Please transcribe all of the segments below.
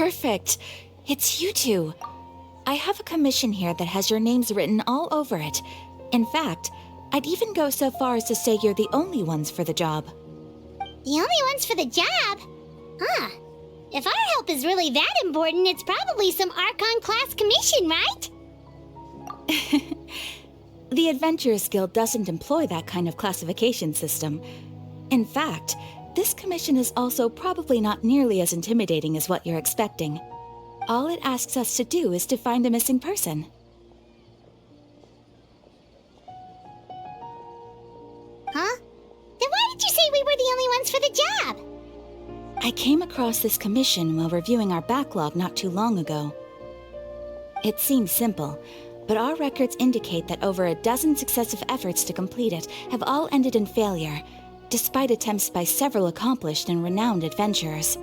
Perfect. It's you two. I have a commission here that has your names written all over it. In fact, I'd even go so far as to say you're the only ones for the job. The only ones for the job? Huh. If our help is really that important, it's probably some Archon class commission, right? The Adventurers Guild doesn't employ that kind of classification system. In fact, this commission is also probably not nearly as intimidating as what you're expecting. All it asks us to do is to find a missing person. Huh? Then why did you say we were the only ones for the job? I came across this commission while reviewing our backlog not too long ago. It seems simple, but our records indicate that over a dozen successive efforts to complete it have all ended in failure, despite attempts by several accomplished and renowned adventurers.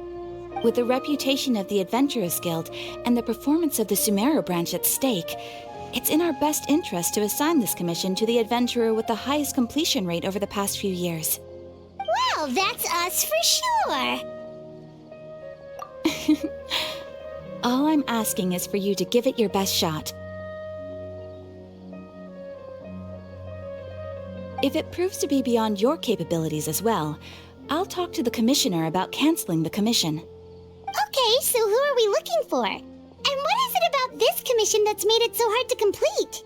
With the reputation of the Adventurers Guild and the performance of the Sumeru branch at stake, it's in our best interest to assign this commission to the adventurer with the highest completion rate over the past few years. Well, that's us for sure! All I'm asking is for you to give it your best shot. If it proves to be beyond your capabilities as well, I'll talk to the commissioner about canceling the commission. Okay, so who are we looking for? And what is it about this commission that's made it so hard to complete?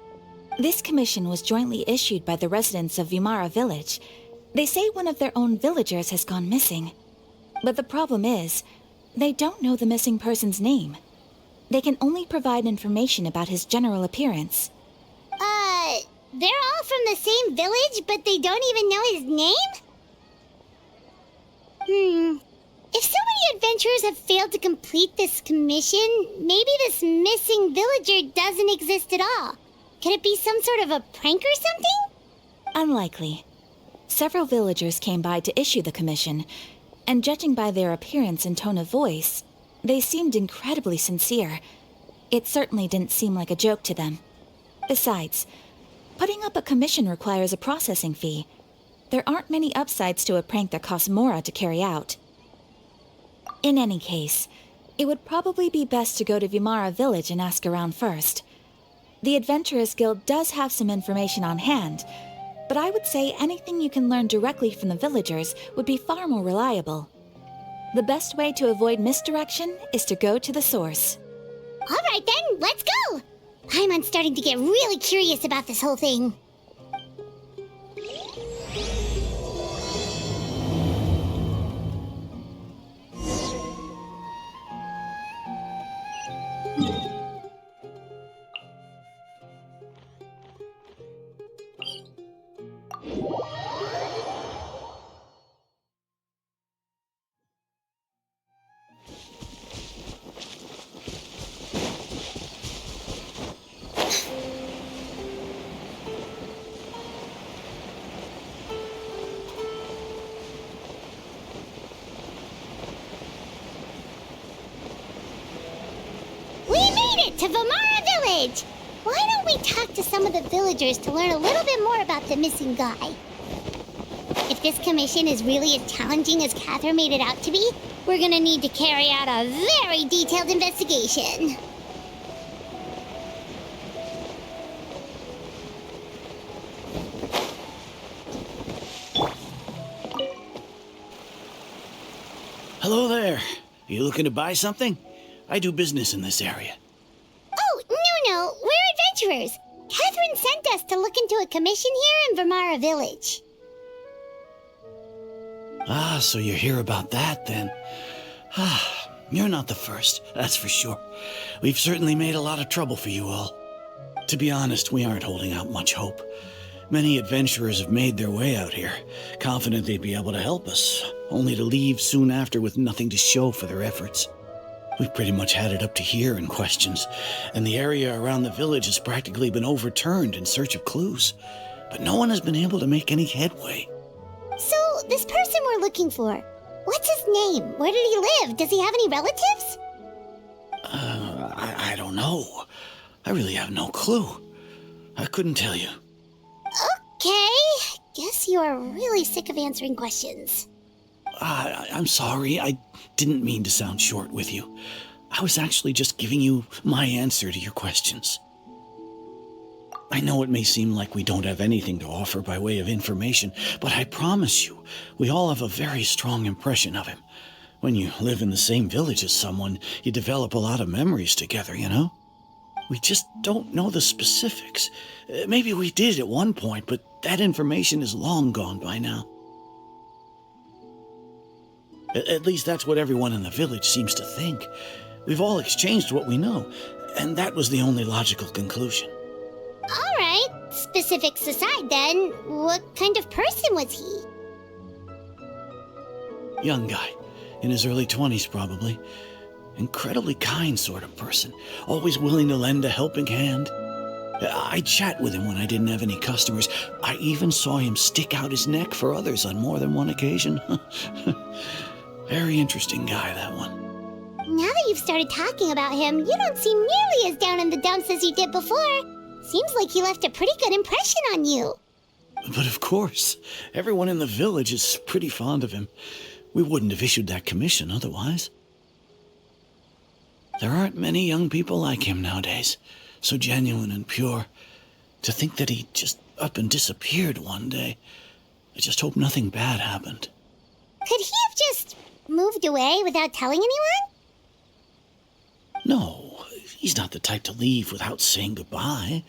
This commission was jointly issued by the residents of Vimara Village. They say one of their own villagers has gone missing. But the problem is, they don't know the missing person's name. They can only provide information about his general appearance. They're all from the same village, but they don't even know his name? If so many adventurers have failed to complete this commission, maybe this missing villager doesn't exist at all. Could it be some sort of a prank or something? Unlikely. Several villagers came by to issue the commission, and judging by their appearance and tone of voice, they seemed incredibly sincere. It certainly didn't seem like a joke to them. Besides, putting up a commission requires a processing fee. There aren't many upsides to a prank that costs Mora to carry out. In any case, it would probably be best to go to Vimara Village and ask around first. The Adventurers Guild does have some information on hand, but I would say anything you can learn directly from the villagers would be far more reliable. The best way to avoid misdirection is to go to the source. All right then, let's go! I'm starting to get really curious about this whole thing. To Vimara Village! Why don't we talk to some of the villagers to learn a little bit more about the missing guy? If this commission is really as challenging as Katheryne made it out to be, we're gonna need to carry out a very detailed investigation. Hello there. You looking to buy something? I do business in this area. No, we're adventurers. Katheryne sent us to look into a commission here in Vimara Village. Ah, so you're here about that, then. Ah, you're not the first, that's for sure. We've certainly made a lot of trouble for you all. To be honest, we aren't holding out much hope. Many adventurers have made their way out here, confident they'd be able to help us, only to leave soon after with nothing to show for their efforts. We've pretty much had it up to here in questions, and the area around the village has practically been overturned in search of clues, but no one has been able to make any headway. So, this person we're looking for, what's his name? Where did he live? Does he have any relatives? I don't know. I really have no clue. I couldn't tell you. Okay, guess you are really sick of answering questions. I'm sorry, I didn't mean to sound short with you. I was actually just giving you my answer to your questions. I know it may seem like we don't have anything to offer by way of information, but I promise you, we all have a very strong impression of him. When you live in the same village as someone, you develop a lot of memories together, you know? We just don't know the specifics. Maybe we did at one point, but that information is long gone by now. At least that's what everyone in the village seems to think. We've all exchanged what we know, and that was the only logical conclusion. All right, specifics aside then, what kind of person was he? Young guy, in his early 20s probably. Incredibly kind sort of person, always willing to lend a helping hand. I'd chat with him when I didn't have any customers. I even saw him stick out his neck for others on more than one occasion. Very interesting guy, that one. Now that you've started talking about him, you don't seem nearly as down in the dumps as you did before. Seems like he left a pretty good impression on you. But of course, everyone in the village is pretty fond of him. We wouldn't have issued that commission otherwise. There aren't many young people like him nowadays, so genuine and pure. To think that he just up and disappeared one day. I just hope nothing bad happened. Could he have just moved away without telling anyone? No, he's not the type to leave without saying goodbye.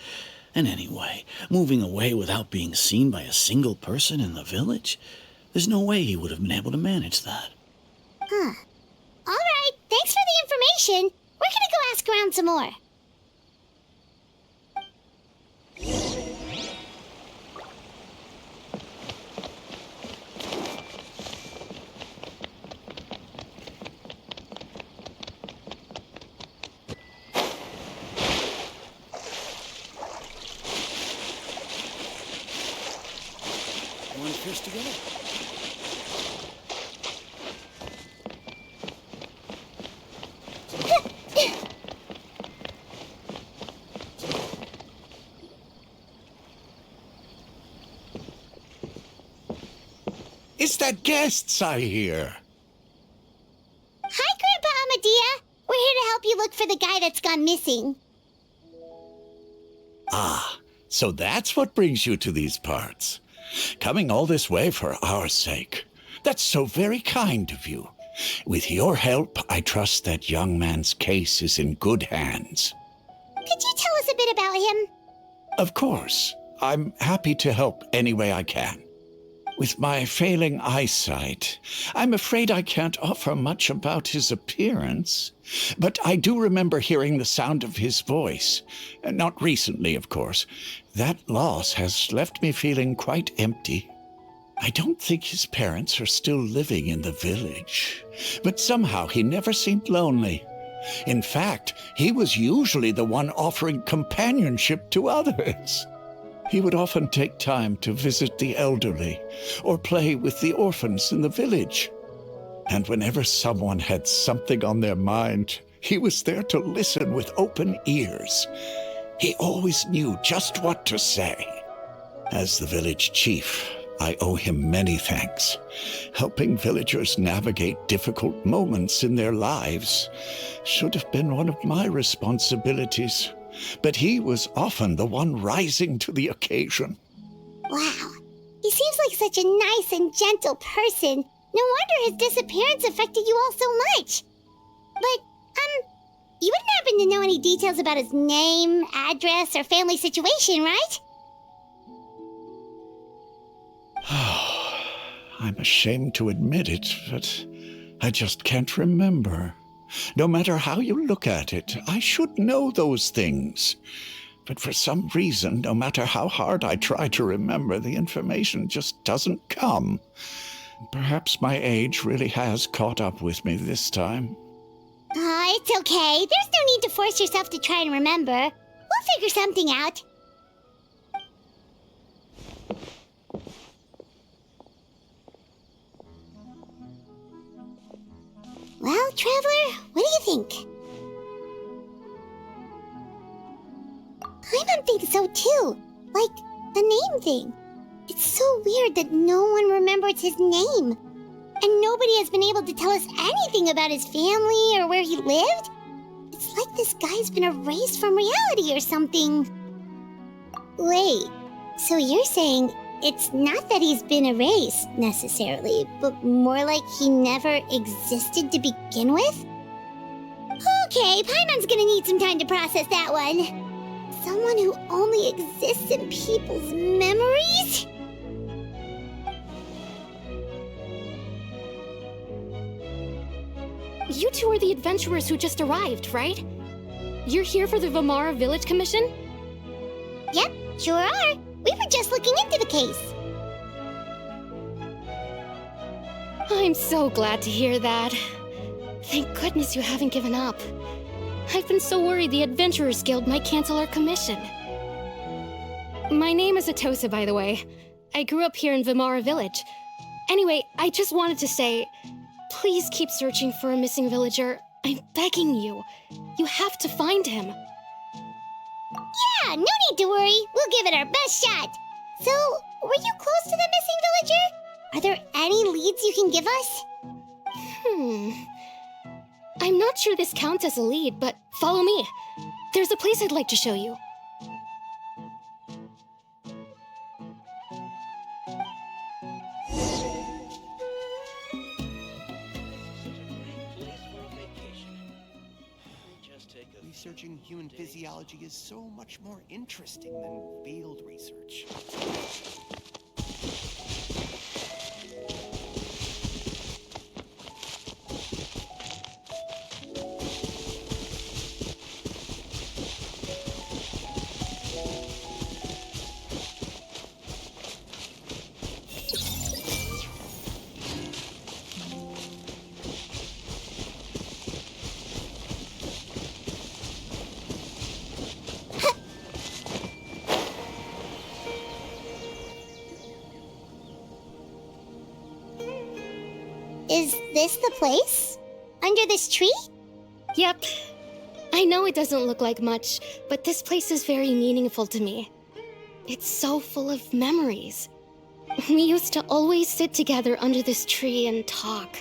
And anyway, moving away without being seen by a single person in the village? There's no way he would have been able to manage that. Huh. All right, thanks for the information. We're gonna go ask around some more. Want to fish together? It's the guests I hear. Hi, Grandpa Amadhiah. We're here to help you look for the guy that's gone missing. Ah, so that's what brings you to these parts. Coming all this way for our sake. That's so very kind of you. With your help, I trust that young man's case is in good hands. Could you tell us a bit about him? Of course. I'm happy to help any way I can. With my failing eyesight, I'm afraid I can't offer much about his appearance. But I do remember hearing the sound of his voice. Not recently, of course. That loss has left me feeling quite empty. I don't think his parents are still living in the village. But somehow he never seemed lonely. In fact, he was usually the one offering companionship to others. He would often take time to visit the elderly or play with the orphans in the village. And whenever someone had something on their mind, he was there to listen with open ears. He always knew just what to say. As the village chief, I owe him many thanks. Helping villagers navigate difficult moments in their lives should have been one of my responsibilities. But he was often the one rising to the occasion. Wow. He seems like such a nice and gentle person. No wonder his disappearance affected you all so much. But, you wouldn't happen to know any details about his name, address, or family situation, right? I'm ashamed to admit it, but I just can't remember. No matter how you look at it, I should know those things. But for some reason, no matter how hard I try to remember, the information just doesn't come. Perhaps my age really has caught up with me this time. It's okay. There's no need to force yourself to try and remember. We'll figure something out. Well, Traveler, what do you think? Paimon thinks so too. Like, the name thing. It's so weird that no one remembers his name. And nobody has been able to tell us anything about his family or where he lived. It's like this guy's been erased from reality or something. Wait, so you're saying it's not that he's been erased, necessarily, but more like he never existed to begin with? Okay, Paimon's gonna need some time to process that one. Someone who only exists in people's memories? You two are the adventurers who just arrived, right? You're here for the Vimara Village Commission? Yep, sure are. We were just looking into the case. I'm so glad to hear that. Thank goodness you haven't given up. I've been so worried the Adventurers Guild might cancel our commission. My name is Atosa, by the way. I grew up here in Vimara Village. Anyway, I just wanted to say, please keep searching for a missing villager. I'm begging you. You have to find him. Yeah, no need to worry. We'll give it our best shot. So, were you close to the missing villager? Are there any leads you can give us? I'm not sure this counts as a lead, but follow me. There's a place I'd like to show you. Researching human physiology is so much more interesting than field research. Is this the place? Under this tree? Yep. I know it doesn't look like much, but this place is very meaningful to me. It's so full of memories. We used to always sit together under this tree and talk.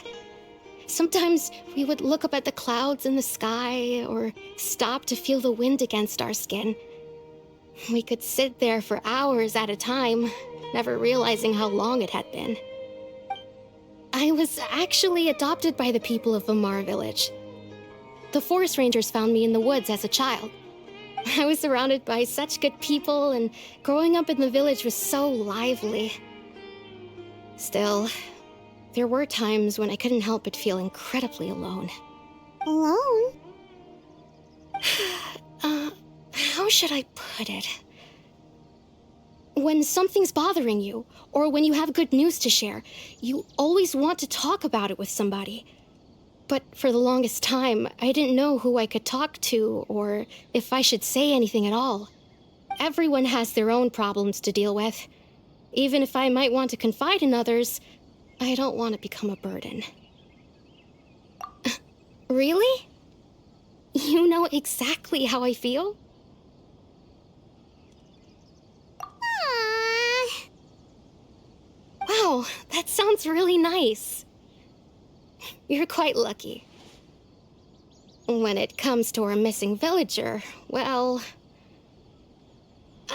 Sometimes we would look up at the clouds in the sky or stop to feel the wind against our skin. We could sit there for hours at a time, never realizing how long it had been. I was actually adopted by the people of Vimara Village. The forest rangers found me in the woods as a child. I was surrounded by such good people, and growing up in the village was so lively. Still, there were times when I couldn't help but feel incredibly alone. Alone? How should I put it? When something's bothering you, or when you have good news to share, you always want to talk about it with somebody. But for the longest time, I didn't know who I could talk to, or if I should say anything at all. Everyone has their own problems to deal with. Even if I might want to confide in others, I don't want to become a burden. Really? You know exactly how I feel? Aww. Wow, that sounds really nice. You're quite lucky. When it comes to our missing villager, well,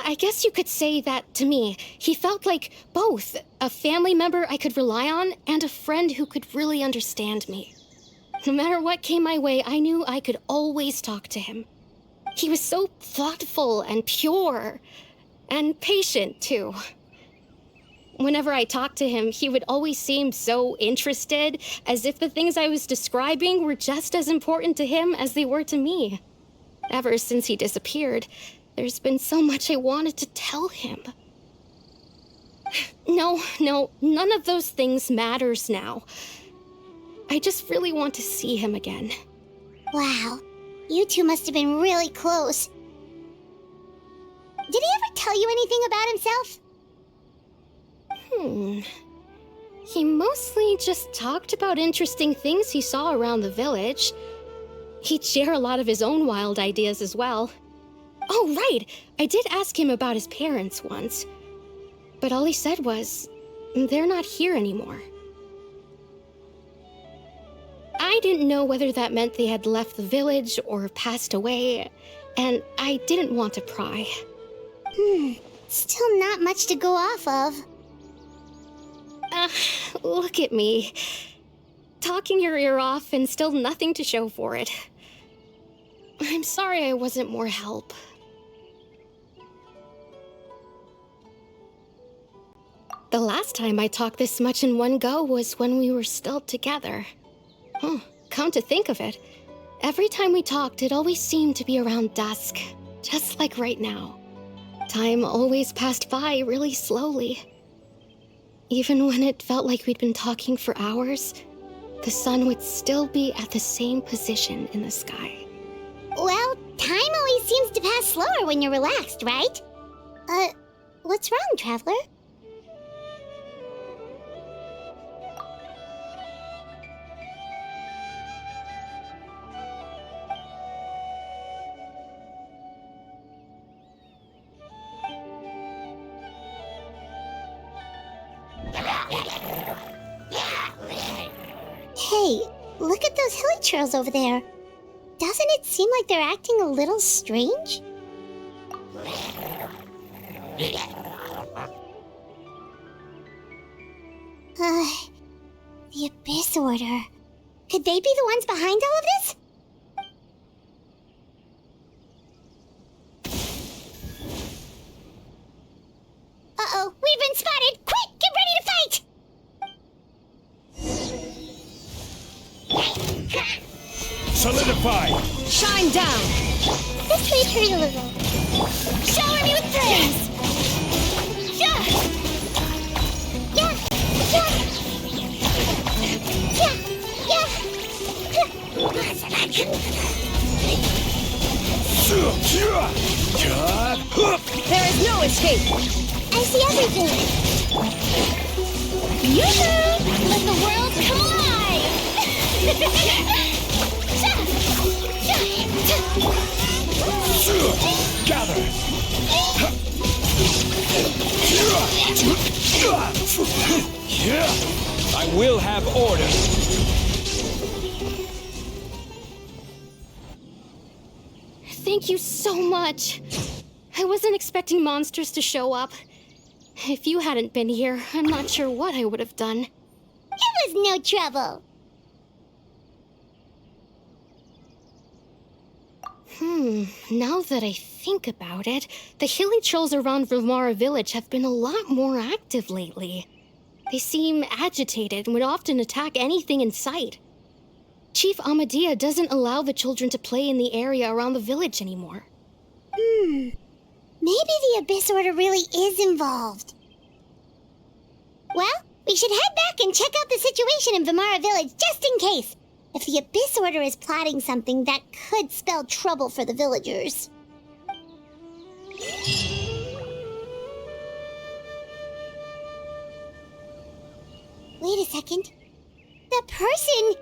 I guess you could say that to me. He felt like both a family member I could rely on and a friend who could really understand me. No matter what came my way, I knew I could always talk to him. He was so thoughtful and pure, and patient, too. Whenever I talked to him, he would always seem so interested, as if the things I was describing were just as important to him as they were to me. Ever since he disappeared, there's been so much I wanted to tell him. No, none of those things matters now. I just really want to see him again. Wow, you two must have been really close. Did he ever tell you anything about himself? He mostly just talked about interesting things he saw around the village. He'd share a lot of his own wild ideas as well. Oh, right! I did ask him about his parents once. But all he said was, they're not here anymore. I'd didn't know whether that meant they had left the village or passed away, and I didn't want to pry. Still not much to go off of. Look at me. Talking your ear off and still nothing to show for it. I'm sorry I wasn't more help. The last time I talked this much in one go was when we were still together. Come to think of it, every time we talked, it always seemed to be around dusk, just like right now. Time always passed by really slowly. Even when it felt like we'd been talking for hours, the sun would still be at the same position in the sky. Well, time always seems to pass slower when you're relaxed, right? What's wrong, Traveler? Hey, look at those hilly trails over there. Doesn't it seem like they're acting a little strange? The Abyss Order. Could they be the ones behind all of this? Uh-oh, we've been spotted! Quick, get ready to fight! Solidify! Shine down! This way, Traveler. Shower me with praise! Yeah! Yeah! Yeah! There is no escape! I see everything! Yoo-hoo! Let the world come alive! Gather! I will have order. Thank you so much. I wasn't expecting monsters to show up. If you hadn't been here, I'm not sure what I would have done. It was no trouble! Now that I think about it, the hilly trolls around Vimara Village have been a lot more active lately. They seem agitated and would often attack anything in sight. Chief Amadhiah doesn't allow the children to play in the area around the village anymore. Maybe the Abyss Order really is involved. Well, we should head back and check out the situation in Vimara Village just in case. If the Abyss Order is plotting something, that could spell trouble for the villagers. Wait a second. The person...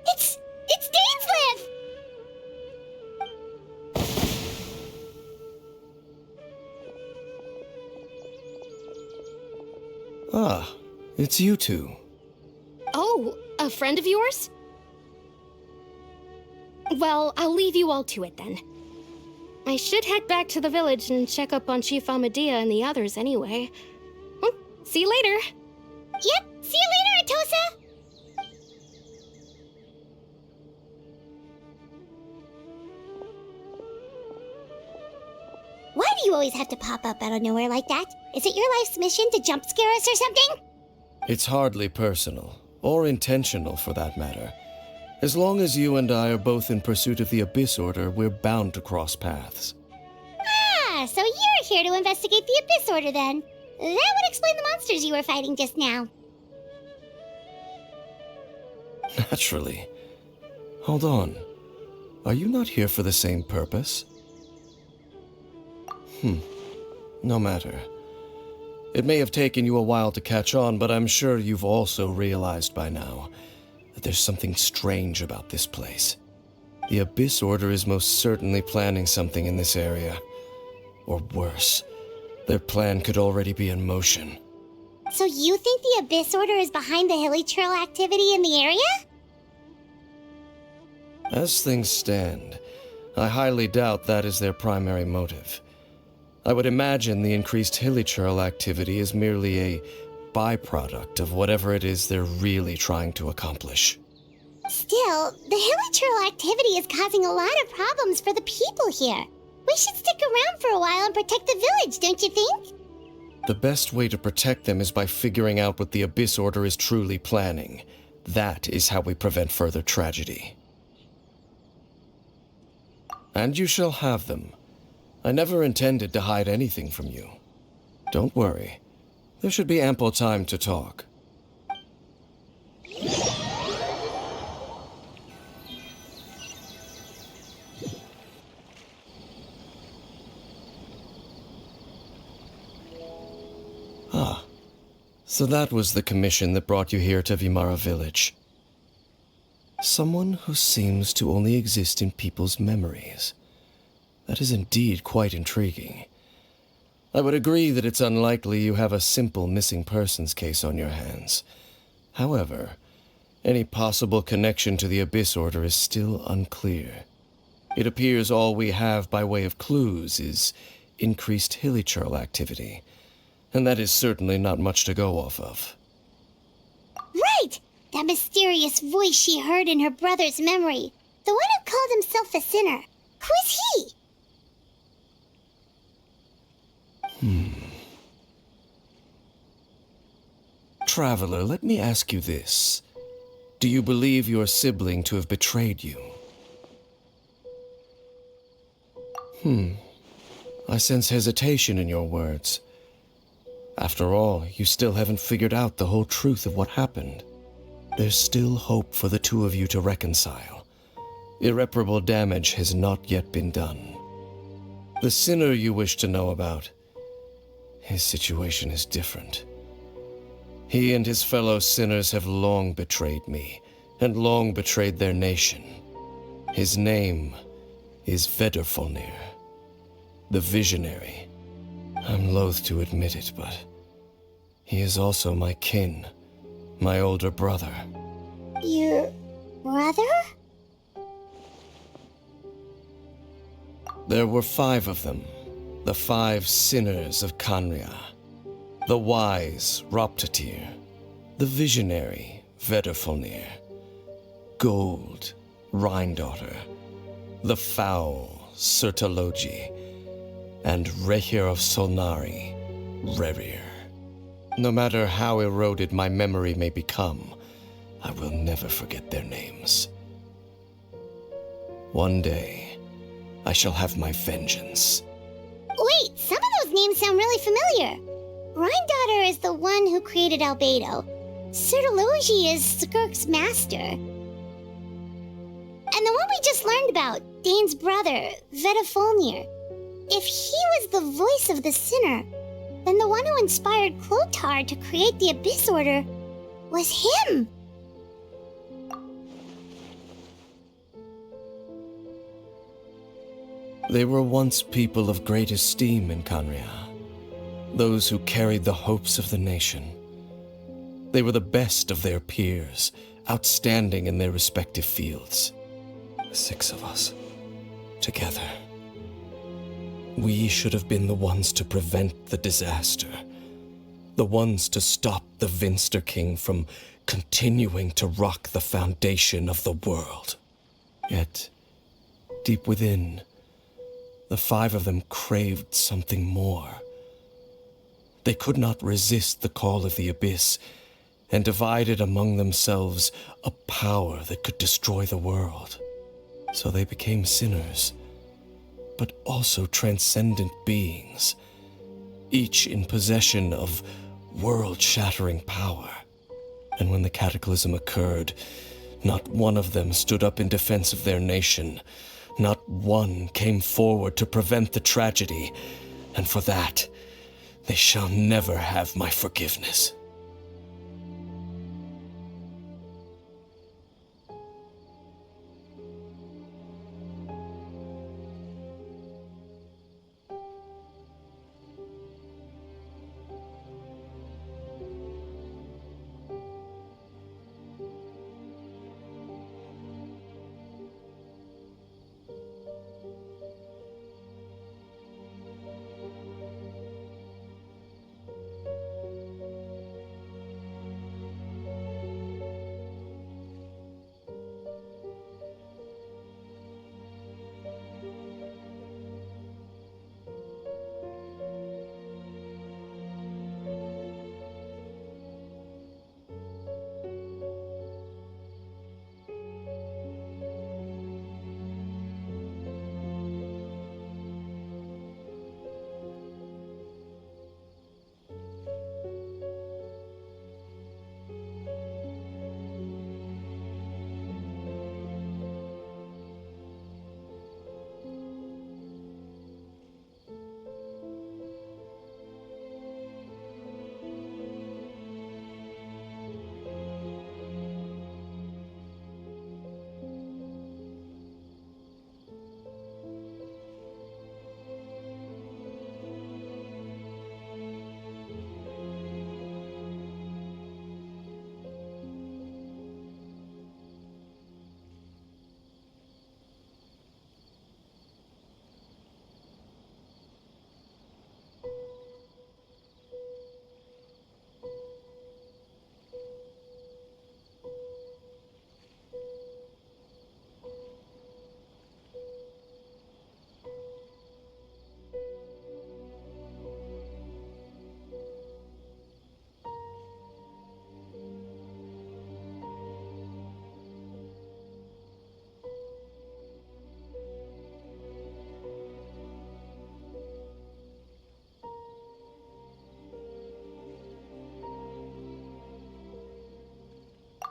It's Dainsleif! Ah, it's you two. Oh, a friend of yours? Well, I'll leave you all to it then. I should head back to the village and check up on Chief Amadhiah and the others anyway. Well, see you later. Yep, see you later, Atosa! Why do you always have to pop up out of nowhere like that? Is it your life's mission to jump scare us or something? It's hardly personal, or intentional for that matter. As long as you and I are both in pursuit of the Abyss Order, we're bound to cross paths. Ah, so you're here to investigate the Abyss Order then. That would explain the monsters you were fighting just now. Naturally. Hold on. Are you not here for the same purpose? No matter. It may have taken you a while to catch on, but I'm sure you've also realized by now that there's something strange about this place. The Abyss Order is most certainly planning something in this area. Or worse, their plan could already be in motion. So you think the Abyss Order is behind the hilly trail activity in the area? As things stand, I highly doubt that is their primary motive. I would imagine the increased hilichurl activity is merely a byproduct of whatever it is they're really trying to accomplish. Still, the hilichurl activity is causing a lot of problems for the people here. We should stick around for a while and protect the village, don't you think? The best way to protect them is by figuring out what the Abyss Order is truly planning. That is how we prevent further tragedy. And you shall have them. I never intended to hide anything from you. Don't worry. There should be ample time to talk. Ah, so that was the commission that brought you here to Vimara Village. Someone who seems to only exist in people's memories. That is indeed quite intriguing. I would agree that it's unlikely you have a simple missing persons case on your hands. However, any possible connection to the Abyss Order is still unclear. It appears all we have by way of clues is increased hilichurl activity, and that is certainly not much to go off of. Right! That mysterious voice she heard in her brother's memory. The one who called himself a sinner. Who is he? Traveler, let me ask you this. Do you believe your sibling to have betrayed you? I sense hesitation in your words. After all, you still haven't figured out the whole truth of what happened. There's still hope for the two of you to reconcile. Irreparable damage has not yet been done. The sinner you wish to know about, his situation is different. He and his fellow sinners have long betrayed me, and long betrayed their nation. His name is Vedrfolnir, the Visionary. I'm loath to admit it, but he is also my kin, my older brother. Your brother? There were 5 of them, the 5 sinners of Khanria. The wise Roptatir, the visionary Vedrfolnir, Gold Rhine-daughter, the foul Sertaloji, and Rehir of Solnari, Rerir. No matter how eroded my memory may become, I will never forget their names. One day, I shall have my vengeance. Wait, some of those names sound really familiar. Rhine-daughter is the one who created Albedo. Sertaloji is Skirk's master. And the one we just learned about, Dane's brother, Vedrfolnir. If he was the voice of the sinner, then the one who inspired Clothar to create the Abyss Order was him. They were once people of great esteem in Khanria. Those who carried the hopes of the nation. They were the best of their peers, outstanding in their respective fields. 6 of us, together. We should have been the ones to prevent the disaster. The ones to stop the Vinster King from continuing to rock the foundation of the world. Yet, deep within, the 5 of them craved something more. They could not resist the call of the Abyss, and divided among themselves a power that could destroy the world. So they became sinners, but also transcendent beings, each in possession of world-shattering power. And when the cataclysm occurred, not one of them stood up in defense of their nation. Not one came forward to prevent the tragedy, and for that, they shall never have my forgiveness.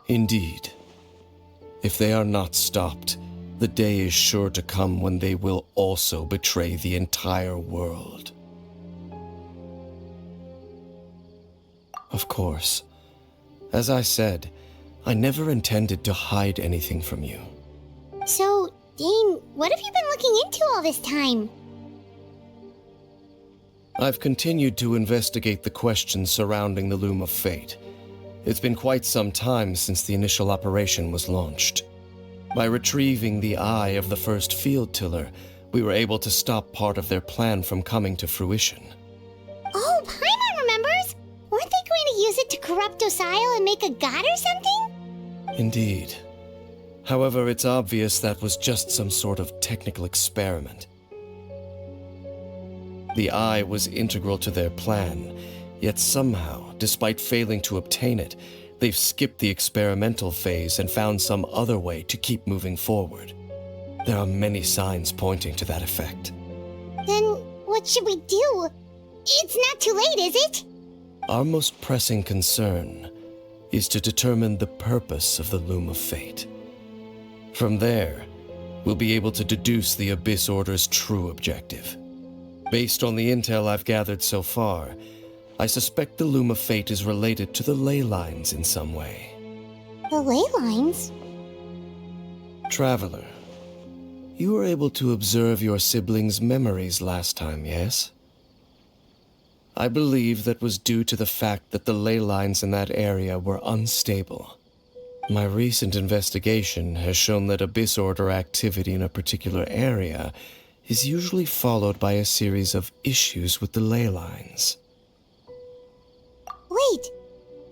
Indeed. If they are not stopped, the day is sure to come when they will also betray the entire world. Of course, as I said, I never intended to hide anything from you. So, Dane, what have you been looking into all this time? I've continued to investigate the questions surrounding the Loom of Fate. It's been quite some time since the initial operation was launched. By retrieving the eye of the first field tiller, we were able to stop part of their plan from coming to fruition. Oh, Paimon remembers! Weren't they going to use it to corrupt Osial and make a god or something? Indeed. However, it's obvious that was just some sort of technical experiment. The eye was integral to their plan, yet somehow, despite failing to obtain it, they've skipped the experimental phase and found some other way to keep moving forward. There are many signs pointing to that effect. Then what should we do? It's not too late, is it? Our most pressing concern is to determine the purpose of the Loom of Fate. From there, we'll be able to deduce the Abyss Order's true objective. Based on the intel I've gathered so far, I suspect the Loom of Fate is related to the ley lines in some way. The ley lines? Traveler, you were able to observe your siblings' memories last time, yes? I believe that was due to the fact that the ley lines in that area were unstable. My recent investigation has shown that Abyss Order activity in a particular area is usually followed by a series of issues with the ley lines. Wait,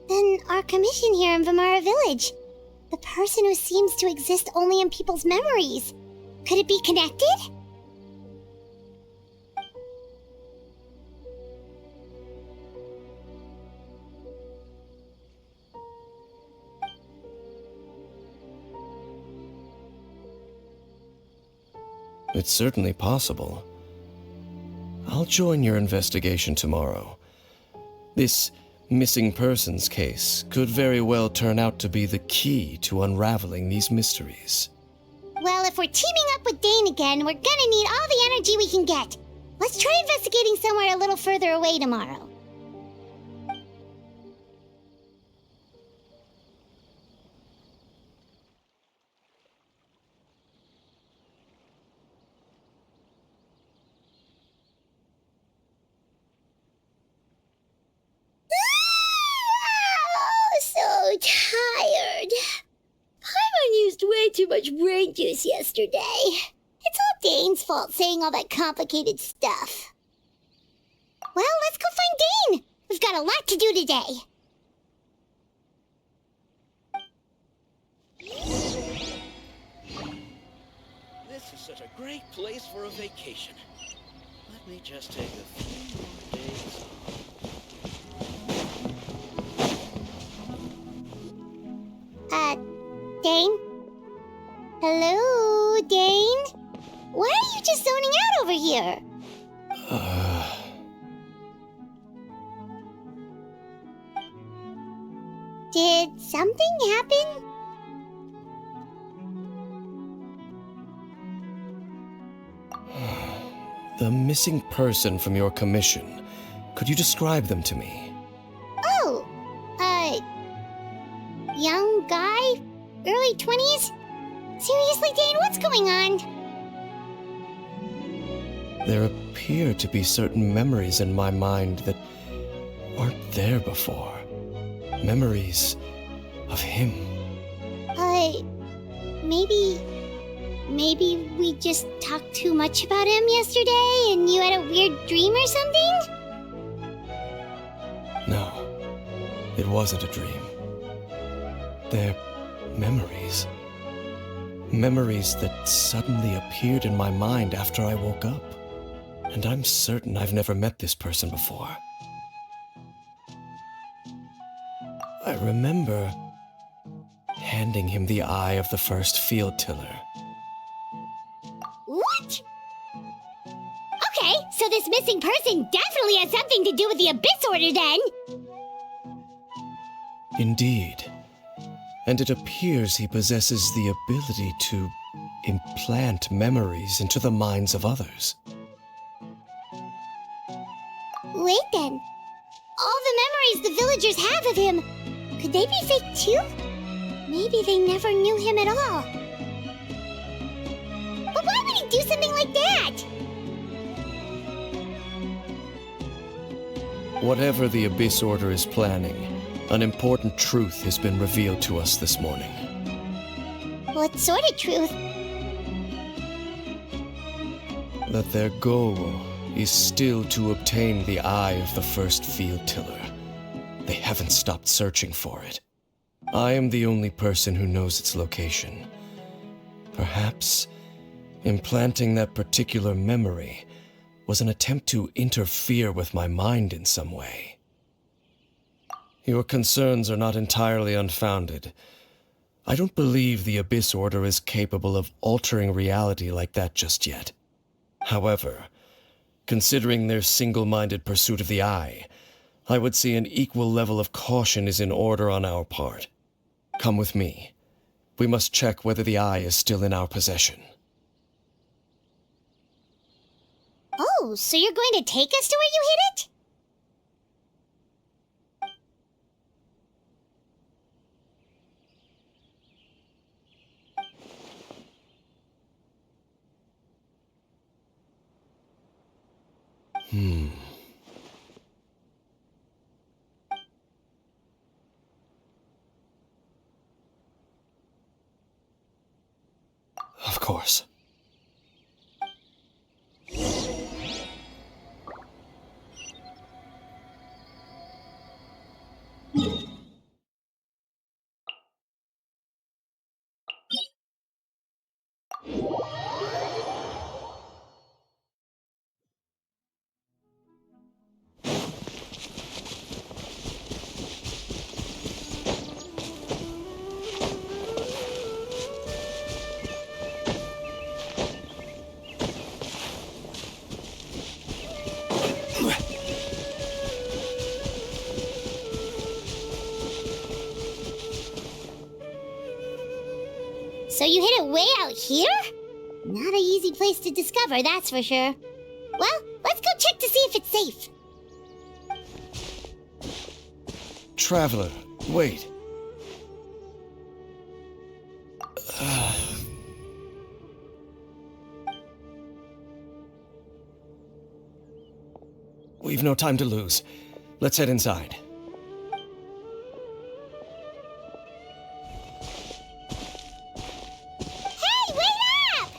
then our commission here in Vimara Village, the person who seems to exist only in people's memories, could it be connected? It's certainly possible. I'll join your investigation tomorrow. This missing persons case could very well turn out to be the key to unraveling these mysteries. Well, if we're teaming up with Dane again, we're gonna need all the energy we can get. Let's try investigating somewhere a little further away tomorrow. So tired. Paimon used way too much brain juice yesterday. It's all Dane's fault saying all that complicated stuff. Well, let's go find Dane. We've got a lot to do today. This is such a great place for a vacation. Let me just take a few more days off. Dane? Hello, Dane? Why are you just zoning out over here? Did something happen? The missing person from your commission. Could you describe them to me? Oh, young guy? Early 20s? Seriously, Dane, what's going on? There appear to be certain memories in my mind that weren't there before. Memories of him. Maybe we just talked too much about him yesterday and you had a weird dream or something? No, it wasn't a dream. They're memories. Memories that suddenly appeared in my mind after I woke up. And I'm certain I've never met this person before. I remember handing him the eye of the first field tiller. What? Okay, so this missing person definitely has something to do with the Abyss Order then. Indeed. and it appears he possesses the ability to implant memories into the minds of others. Wait then. All the memories the villagers have of him, could they be fake too? Maybe they never knew him at all. But why would he do something like that? Whatever the Abyss Order is planning, an important truth has been revealed to us this morning. What sort of truth? That their goal is still to obtain the eye of the first field tiller. They haven't stopped searching for it. I am the only person who knows its location. Perhaps implanting that particular memory was an attempt to interfere with my mind in some way. Your concerns are not entirely unfounded. I don't believe the Abyss Order is capable of altering reality like that just yet. However, considering their single-minded pursuit of the eye, I would say an equal level of caution is in order on our part. Come with me. We must check whether the eye is still in our possession. Oh, so you're going to take us to where you hid it? Of course. So you hid it way out here? Not an easy place to discover, that's for sure. Well, let's go check to see if it's safe. Traveler, wait. We've no time to lose. Let's head inside. Hey, wait up!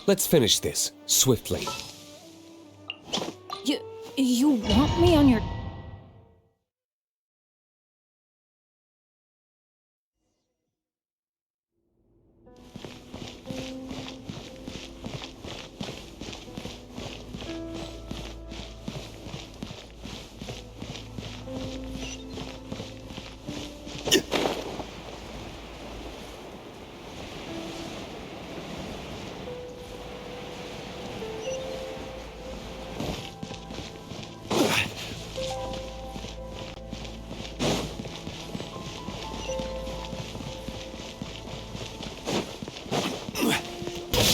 Let's finish this, swiftly. You want me on your...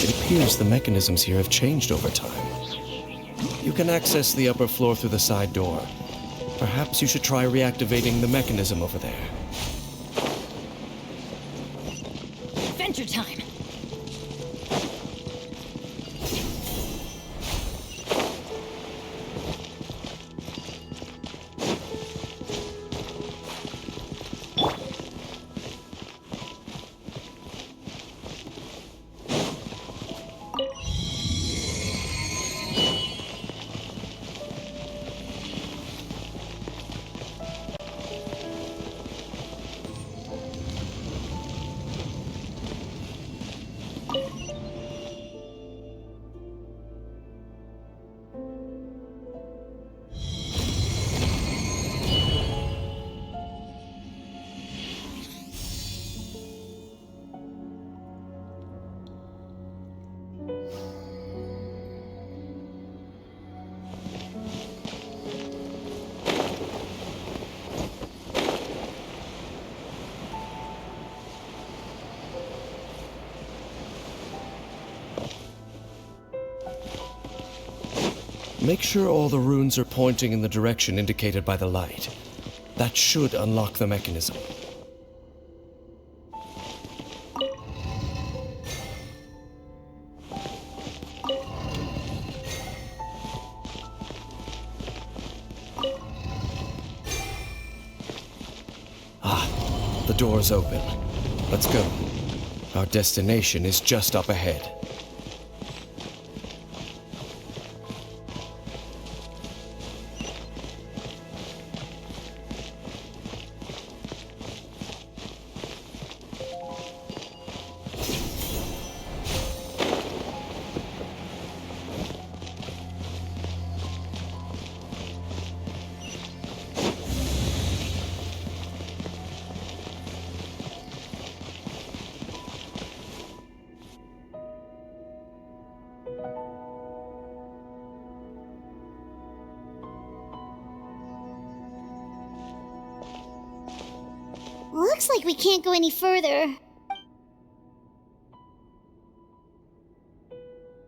It appears the mechanisms here have changed over time. You can access the upper floor through the side door. Perhaps you should try reactivating the mechanism over there. Adventure time! Make sure all the runes are pointing in the direction indicated by the light. That should unlock the mechanism. The door's open. Let's go. Our destination is just up ahead. Looks like we can't go any further.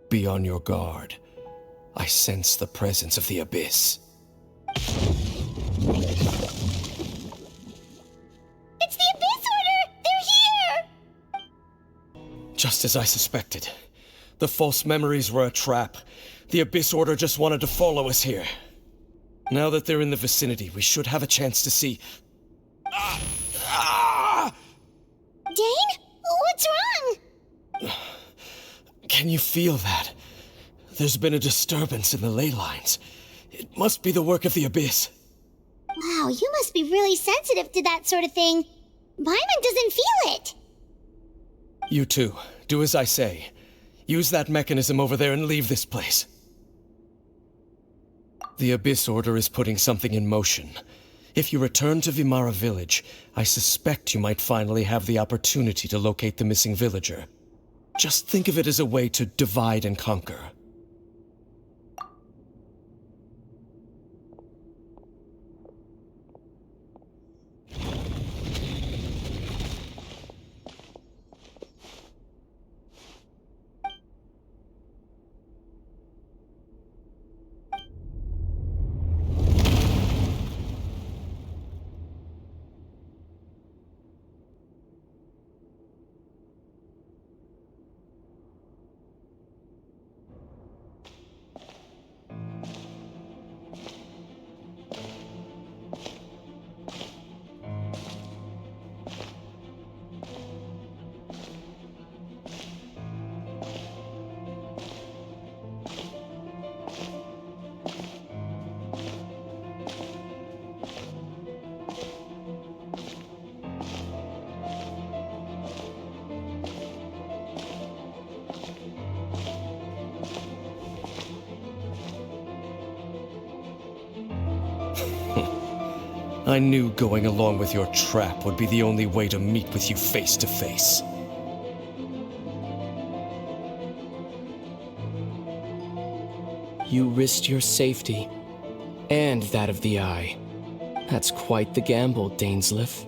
Be on your guard. I sense the presence of the Abyss. It's the Abyss Order! They're here! Just as I suspected. The false memories were a trap. The Abyss Order just wanted to follow us here. Now that they're in the vicinity, we should have a chance to see... Dane? What's wrong? Can you feel that? There's been a disturbance in the ley lines. It must be the work of the Abyss. Wow, you must be really sensitive to that sort of thing. Paimon doesn't feel it. You too. Do as I say. Use that mechanism over there and leave this place. The Abyss Order is putting something in motion. If you return to Vimara Village, I suspect you might finally have the opportunity to locate the missing villager. Just think of it as a way to divide and conquer. I knew going along with your trap would be the only way to meet with you face to face. You risked your safety, and that of the Eye. That's quite the gamble, Dainsleif.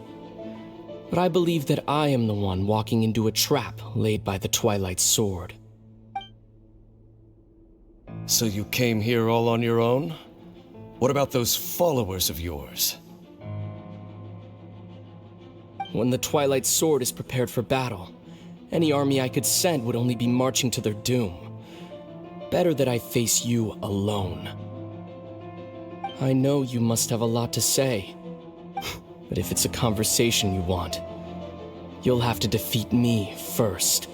But I believe that I am the one walking into a trap laid by the Twilight Sword. So you came here all on your own? What about those followers of yours? When the Twilight Sword is prepared for battle, any army I could send would only be marching to their doom. Better that I face you alone. I know you must have a lot to say, but if it's a conversation you want, you'll have to defeat me first.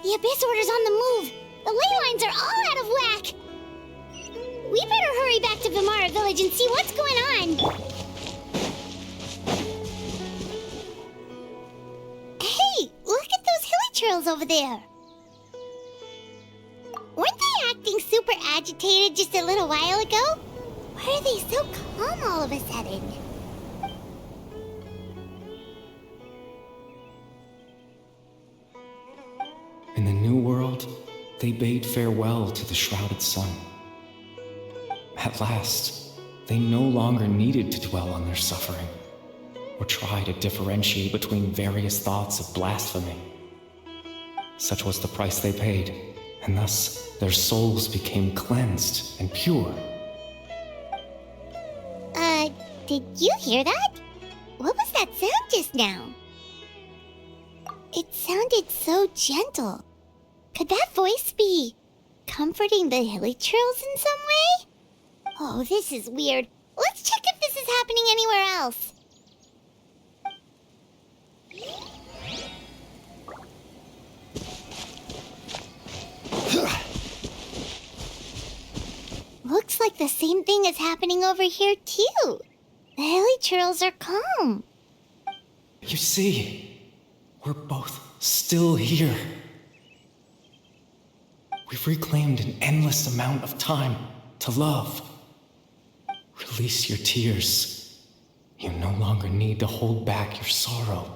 The Abyss Order's on the move. The ley lines are all out of whack. We better hurry back to Vimara Village and see what's going on. Hey, look at those hilly trails over there. Weren't they acting super agitated just a little while ago? Why are they so calm all of a sudden? they bade farewell to the shrouded sun. At last, they no longer needed to dwell on their suffering, or try to differentiate between various thoughts of blasphemy. Such was the price they paid, and thus their souls became cleansed and pure. Did you hear that? What was that sound just now? It sounded so gentle. Could that voice be comforting the hilichurls in some way? Oh, this is weird. Let's check if this is happening anywhere else. Looks like the same thing is happening over here, too. The hilichurls are calm. You see, we're both still here. We've reclaimed an endless amount of time to love. Release your tears. You no longer need to hold back your sorrow.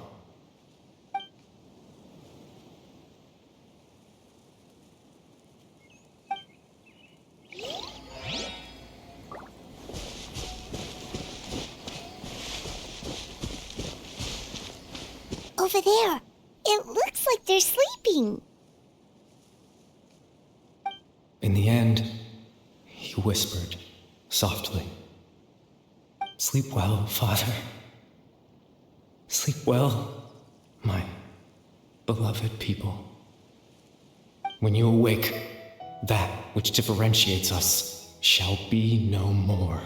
Over there. It looks like they're sleeping. In the end, he whispered softly, "Sleep well, Father. Sleep well, my beloved people. When you awake, that which differentiates us shall be no more."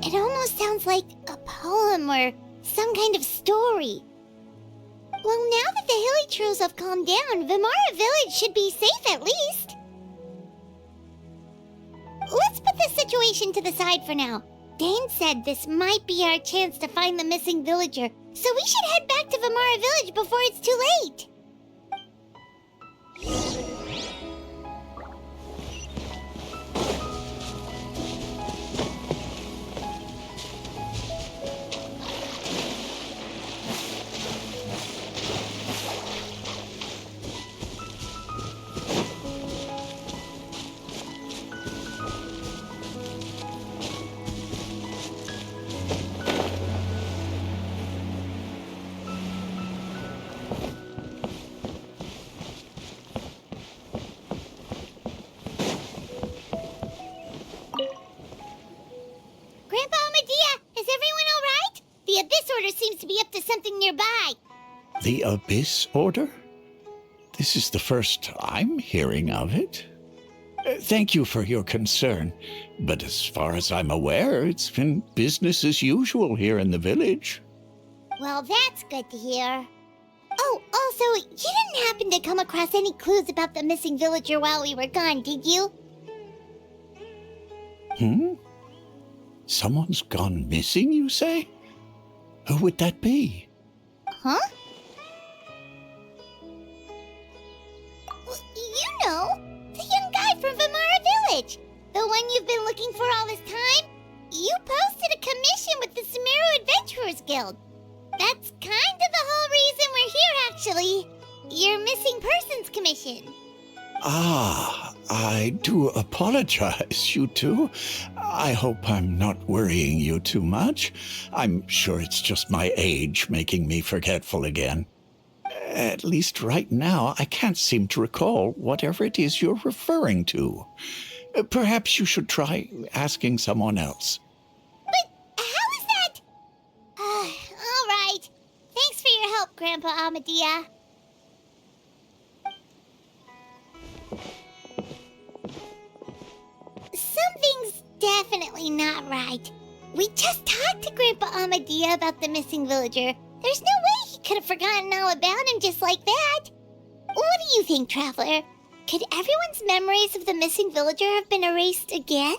It almost sounds like a poem or some kind of story. Well, now that the hilichurls have calmed down, Vimara Village should be safe at least. Let's put this situation to the side for now. Dane said this might be our chance to find the missing villager, so we should head back to Vimara Village before it's too late. Grandpa Amadhiah, is everyone all right? The Abyss Order seems to be up to something nearby. The Abyss Order? This is the first I'm hearing of it. Thank you for your concern, but as far as I'm aware, it's been business as usual here in the village. Well, that's good to hear. Oh, also, you didn't happen to come across any clues about the missing villager while we were gone, did you? Someone's gone missing, you say? Who would that be? Huh? Well, you know, the young guy from Vimara Village. The one you've been looking for all this time. You posted a commission with the Sumeru Adventurers Guild. That's kind of the whole reason we're here, actually. Your missing persons commission. Ah, I do apologize, you two. I hope I'm not worrying you too much. I'm sure it's just my age making me forgetful again. At least right now, I can't seem to recall whatever it is you're referring to. Perhaps you should try asking someone else. But how is that? All right. Thanks for your help, Grandpa Amadhiah. Something's definitely not right. We just talked to Grandpa Amadhiah about the missing villager. There's no way he could have forgotten all about him just like that. What do you think, Traveler? Could everyone's memories of the missing villager have been erased again?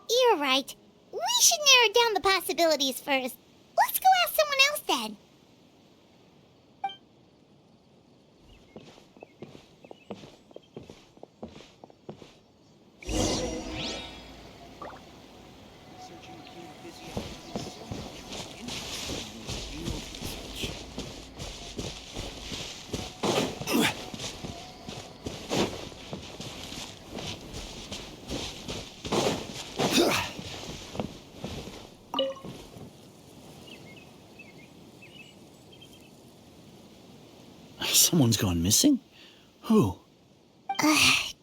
You're right. We should narrow down the possibilities first. Let's go ask someone else then. Researching human physiology is so much more interesting than field research. Someone's gone missing? Who?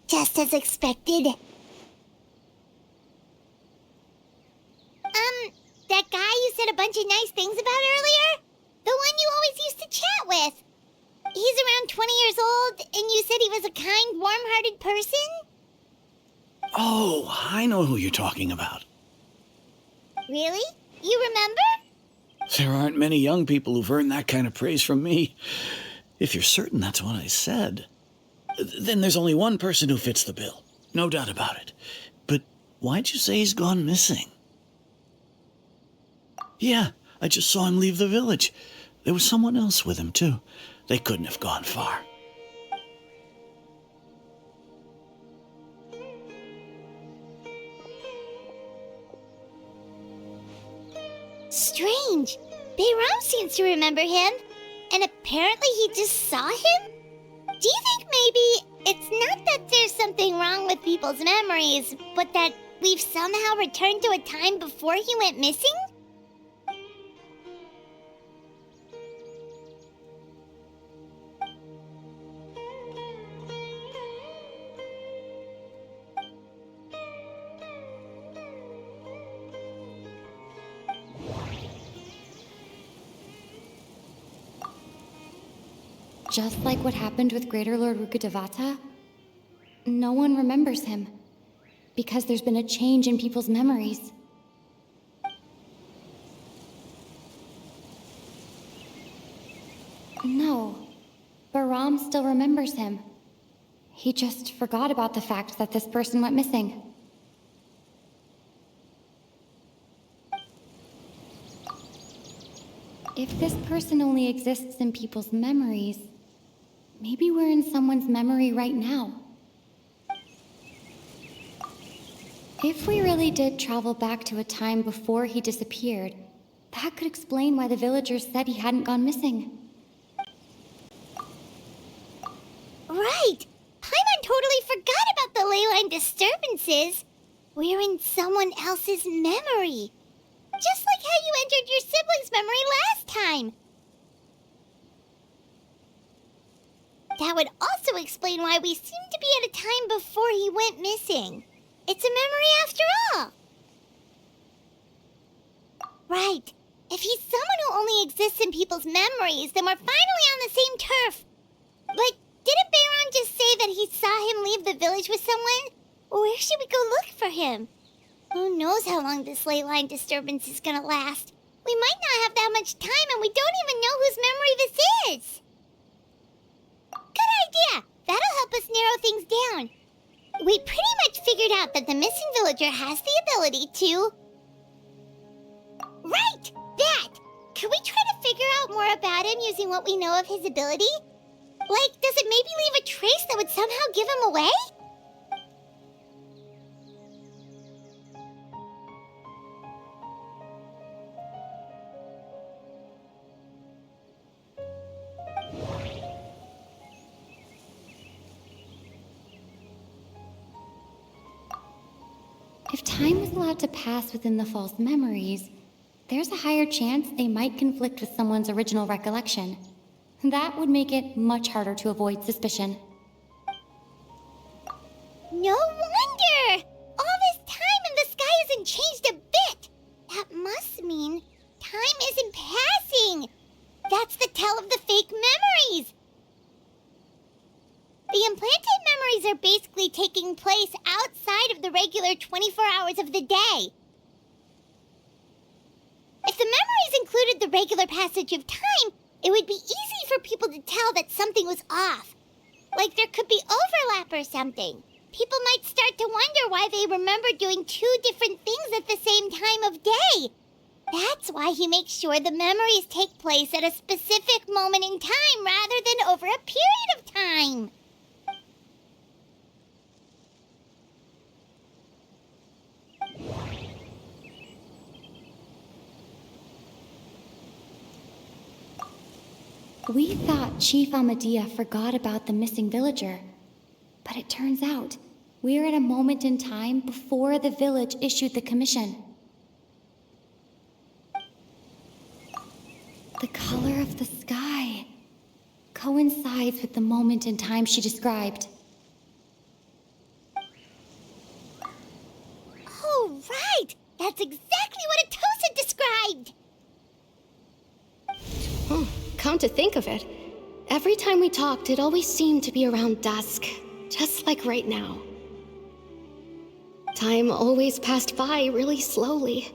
Just as expected. That guy you said a bunch of nice things about earlier? The one you always used to chat with. He's around 20 years old, and you said he was a kind, warm-hearted person? Oh, I know who you're talking about. Really? You remember? There aren't many young people who've earned that kind of praise from me. If you're certain that's what I said, then there's only one person who fits the bill. No doubt about it. But why'd you say he's gone missing? Yeah, I just saw him leave the village. There was someone else with him, too. They couldn't have gone far. Strange. Bahram seems to remember him, and apparently he just saw him? Do you think maybe it's not that there's something wrong with people's memories, but that we've somehow returned to a time before he went missing? Just like what happened with Greater Lord Rukkhadevata, no one remembers him, because there's been a change in people's memories. No, Bahram still remembers him. He just forgot about the fact that this person went missing. If this person only exists in people's memories, maybe we're in someone's memory right now. If we really did travel back to a time before he disappeared, that could explain why the villagers said he hadn't gone missing. Right! Paimon totally forgot about the ley line disturbances. We're in someone else's memory. Just like how you entered your sibling's memory last time. That would also explain why we seem to be at a time before he went missing. It's a memory after all. Right. If he's someone who only exists in people's memories, then we're finally on the same turf. But didn't Bahram just say that he saw him leave the village with someone? Where should we go look for him? Who knows how long this ley line disturbance is gonna last? We might not have that much time, and we don't even know whose memory this is. Good idea! That'll help us narrow things down. We pretty much figured out that the missing villager has the ability to... Right! That! Could we try to figure out more about him using what we know of his ability? Like, does it maybe leave a trace that would somehow give him away? If time was allowed to pass within the false memories, there's a higher chance they might conflict with someone's original recollection. That would make it much harder to avoid suspicion. No wonder! All this time and the sky hasn't changed a bit! That must mean time isn't passing! That's the tell of the fake memories! The implanted memories are basically taking place outside of the regular 24 hours of the day. If the memories included the regular passage of time, it would be easy for people to tell that something was off. Like there could be overlap or something. People might start to wonder why they remember doing two different things at the same time of day. That's why he makes sure the memories take place at a specific moment in time rather than over a period of time. We thought Chief Amadhiah forgot about the missing villager, but it turns out we're at a moment in time before the village issued the commission. The color of the sky. coincides with the moment in time she described. Oh, right! That's exactly what Atosa described! Come to think of it, every time we talked, it always seemed to be around dusk, just like right now. Time always passed by really slowly.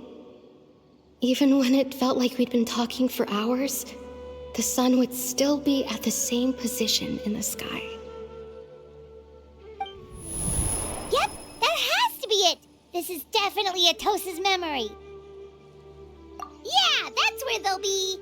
Even when it felt like we'd been talking for hours, the sun would still be at the same position in the sky. Yep, that has to be it! This is definitely Atosa's memory. Yeah, that's where they'll be.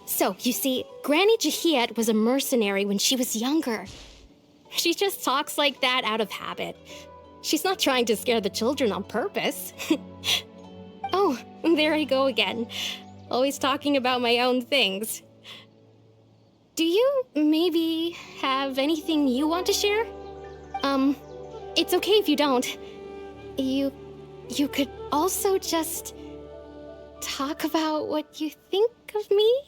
So, you see, Granny Jahiet was a mercenary when she was younger. She just talks like that out of habit. She's not trying to scare the children on purpose. Oh, there I go again. Always talking about my own things. Do you maybe have anything you want to share? It's okay if you don't. You could also just talk about what you think of me?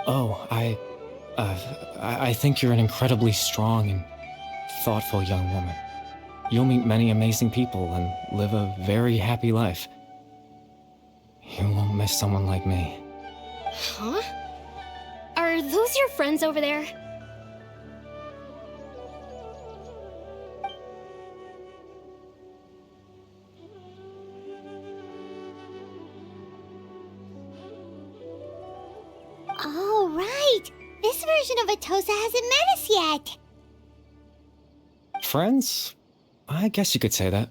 Oh, I think you're an incredibly strong and thoughtful young woman. You'll meet many amazing people and live a very happy life. You won't miss someone like me. Huh? Are those your friends over there? Oh, right! This version of Atosa hasn't met us yet! Friends? I guess you could say that.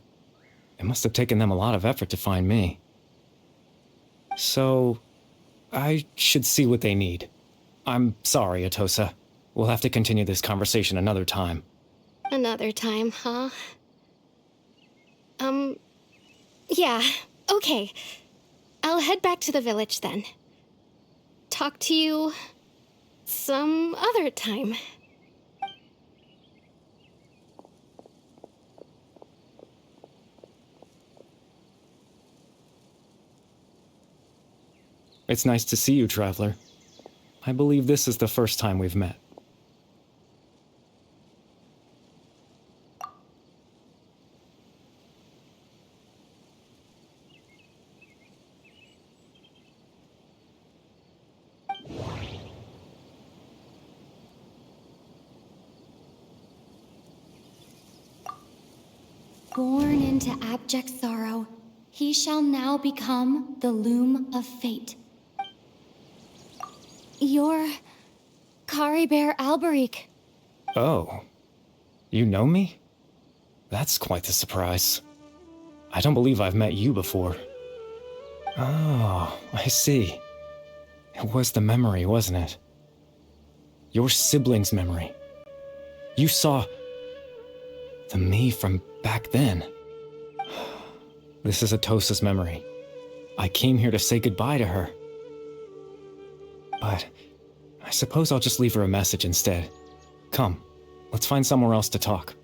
It must have taken them a lot of effort to find me. So, I should see what they need. I'm sorry, Atosa. We'll have to continue this conversation another time. Another time, huh? Yeah, okay. I'll head back to the village then. Talk to you some other time. It's nice to see you, Traveler. I believe this is the first time we've met. Born into abject sorrow, he shall now become the loom of fate. You're Caribert Alberic. Oh. You know me? That's quite the surprise. I don't believe I've met you before. Oh, I see. It was the memory, wasn't it? Your sibling's memory. You saw the me from back then. This is Atosa's memory. I came here to say goodbye to her. But I suppose I'll just leave her a message instead. Come, let's find somewhere else to talk.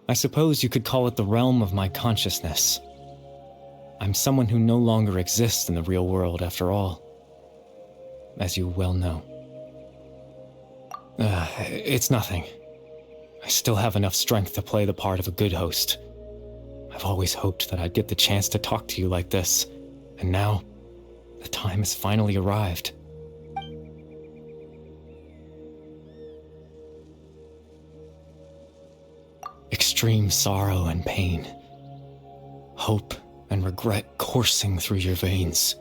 I suppose you could call it the realm of my consciousness. I'm someone who no longer exists in the real world, after all, as you well know. It's nothing. I still have enough strength to play the part of a good host. I've always hoped that I'd get the chance to talk to you like this, and now, the time has finally arrived. Extreme sorrow and pain, hope and regret coursing through your veins,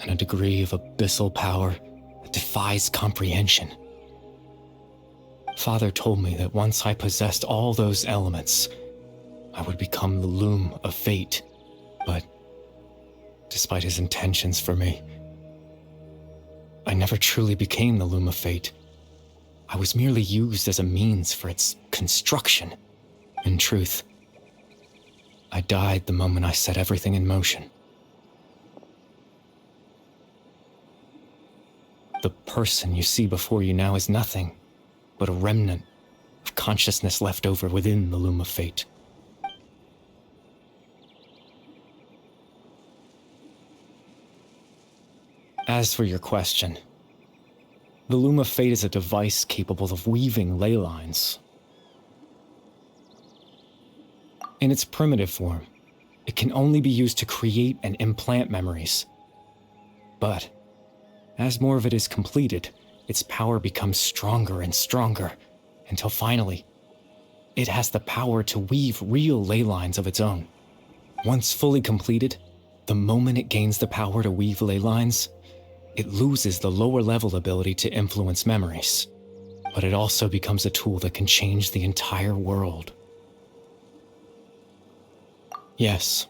and a degree of abyssal power that defies comprehension. Father told me that once I possessed all those elements, I would become the loom of fate, but despite his intentions for me, I never truly became the loom of fate. I was merely used as a means for its construction. In truth, I died the moment I set everything in motion. The person you see before you now is nothing but a remnant of consciousness left over within the loom of fate. As for your question, the loom of fate is a device capable of weaving ley lines. In its primitive form, it can only be used to create and implant memories. But as more of it is completed, its power becomes stronger and stronger, until finally, it has the power to weave real ley lines of its own. Once fully completed, the moment it gains the power to weave ley lines, it loses the lower level ability to influence memories. But it also becomes a tool that can change the entire world. Yes,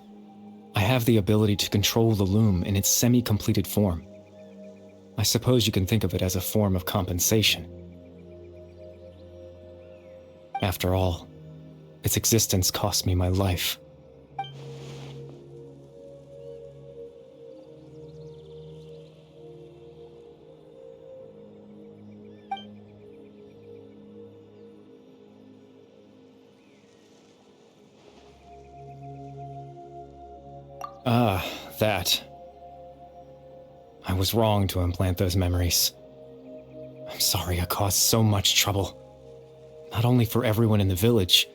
I have the ability to control the loom in its semi-completed form. I suppose you can think of it as a form of compensation. After all, its existence cost me my life. That. I was wrong to implant those memories. I'm sorry I caused so much trouble. Not only for everyone in the village,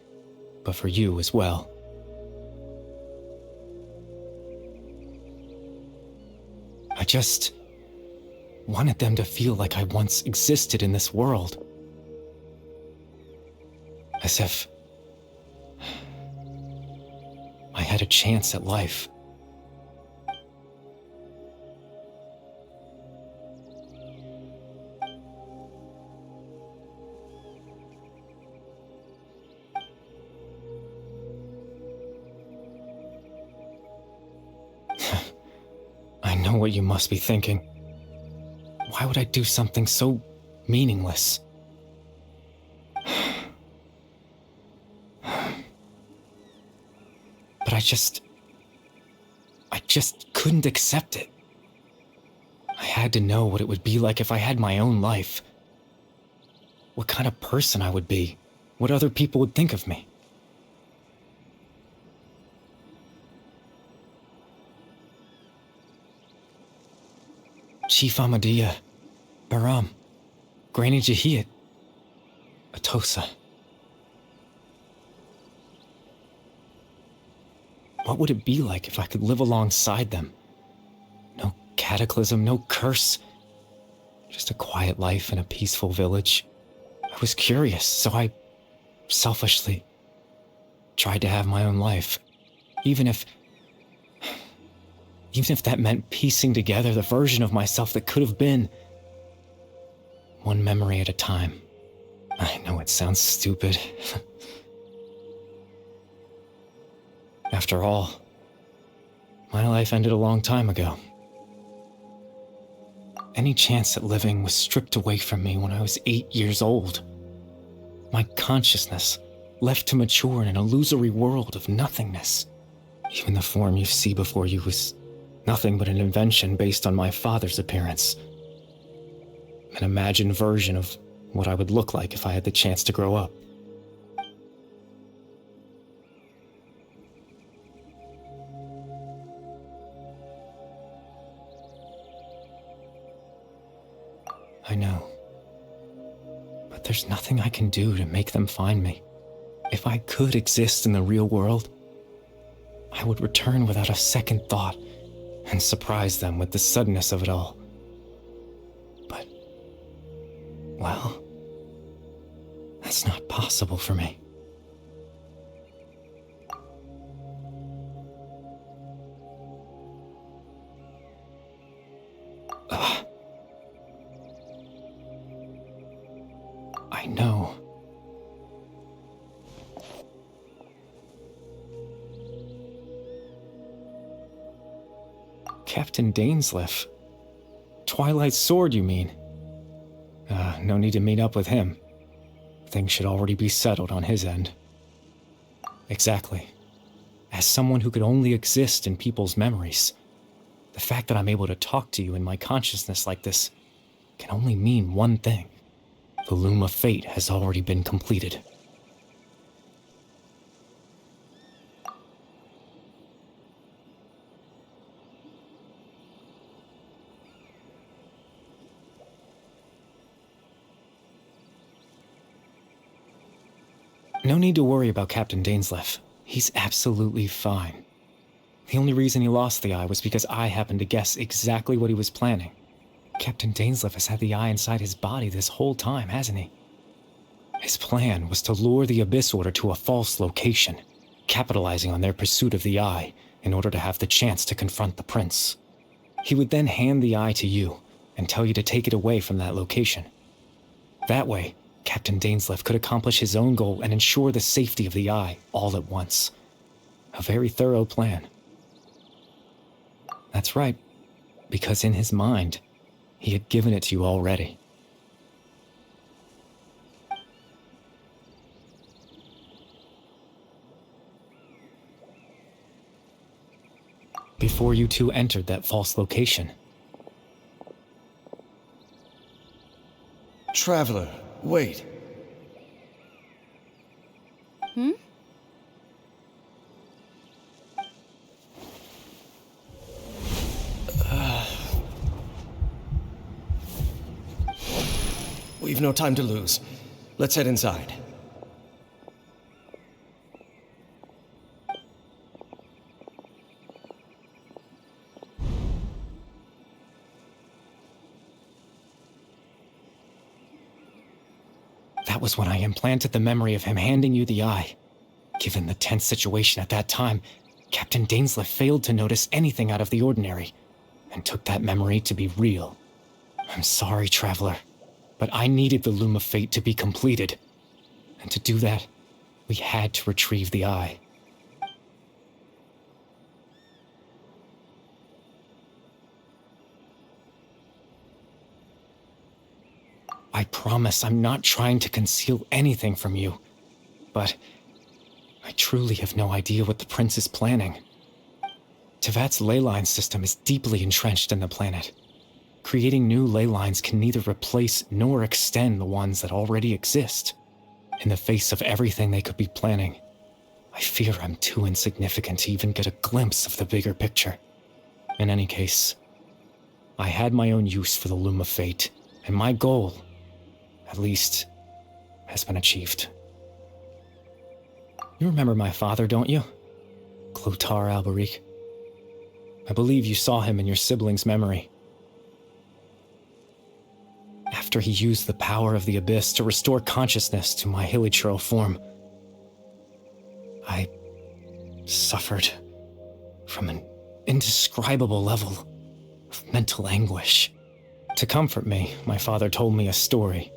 but for you as well. I just wanted them to feel like I once existed in this world. As if I had a chance at life. I know what you must be thinking. Why would I do something so meaningless? But I just couldn't accept it. I had to know what it would be like if I had my own life. What kind of person I would be. What other people would think of me. Chief Amadhiah, Bahram, Granny Jahiyat, Atosa. What would it be like if I could live alongside them? No cataclysm, no curse. Just a quiet life in a peaceful village. I was curious, so I selfishly tried to have my own life. Even if that meant piecing together the version of myself that could have been. One memory at a time. I know it sounds stupid. After all, my life ended a long time ago. Any chance at living was stripped away from me when I was 8 years old. My consciousness left to mature in an illusory world of nothingness. Even the form you see before you was nothing but an invention based on my father's appearance. An imagined version of what I would look like if I had the chance to grow up. But there's nothing I can do to make them find me. If I could exist in the real world, I would return without a second thought and surprise them with the suddenness of it all. But, well, that's not possible for me. I know. Captain Dainsleif. Twilight Sword, you mean? No need to meet up with him. Things should already be settled on his end. Exactly. As someone who could only exist in people's memories, the fact that I'm able to talk to you in my consciousness like this can only mean one thing. The Loom of Fate has already been completed. No need to worry about Captain Dainsleif. He's absolutely fine. The only reason he lost the eye was because I happened to guess exactly what he was planning. Captain Dainsleif has had the eye inside his body this whole time, hasn't he? His plan was to lure the Abyss Order to a false location, capitalizing on their pursuit of the eye in order to have the chance to confront the prince. He would then hand the eye to you and tell you to take it away from that location. That way, Captain Dainsleif could accomplish his own goal and ensure the safety of the eye all at once. A very thorough plan. That's right, because in his mind, he had given it to you already. Before you two entered that false location. Traveler, wait. We've no time to lose. Let's head inside. That was when I implanted the memory of him handing you the eye. Given the tense situation at that time, Captain Dainsleif failed to notice anything out of the ordinary, and took that memory to be real. I'm sorry, Traveler, but I needed the Loom of Fate to be completed. And to do that, we had to retrieve the eye. I promise I'm not trying to conceal anything from you, but I truly have no idea what the prince is planning. Tevat's ley line system is deeply entrenched in the planet. Creating new ley lines can neither replace nor extend the ones that already exist. In the face of everything they could be planning, I fear I'm too insignificant to even get a glimpse of the bigger picture. In any case, I had my own use for the Loom of Fate, and my goal, at least, has been achieved. You remember my father, don't you? Clotar Alberic. I believe you saw him in your sibling's memory. After he used the power of the Abyss to restore consciousness to my hilichurl form, I suffered from an indescribable level of mental anguish. To comfort me, my father told me a story,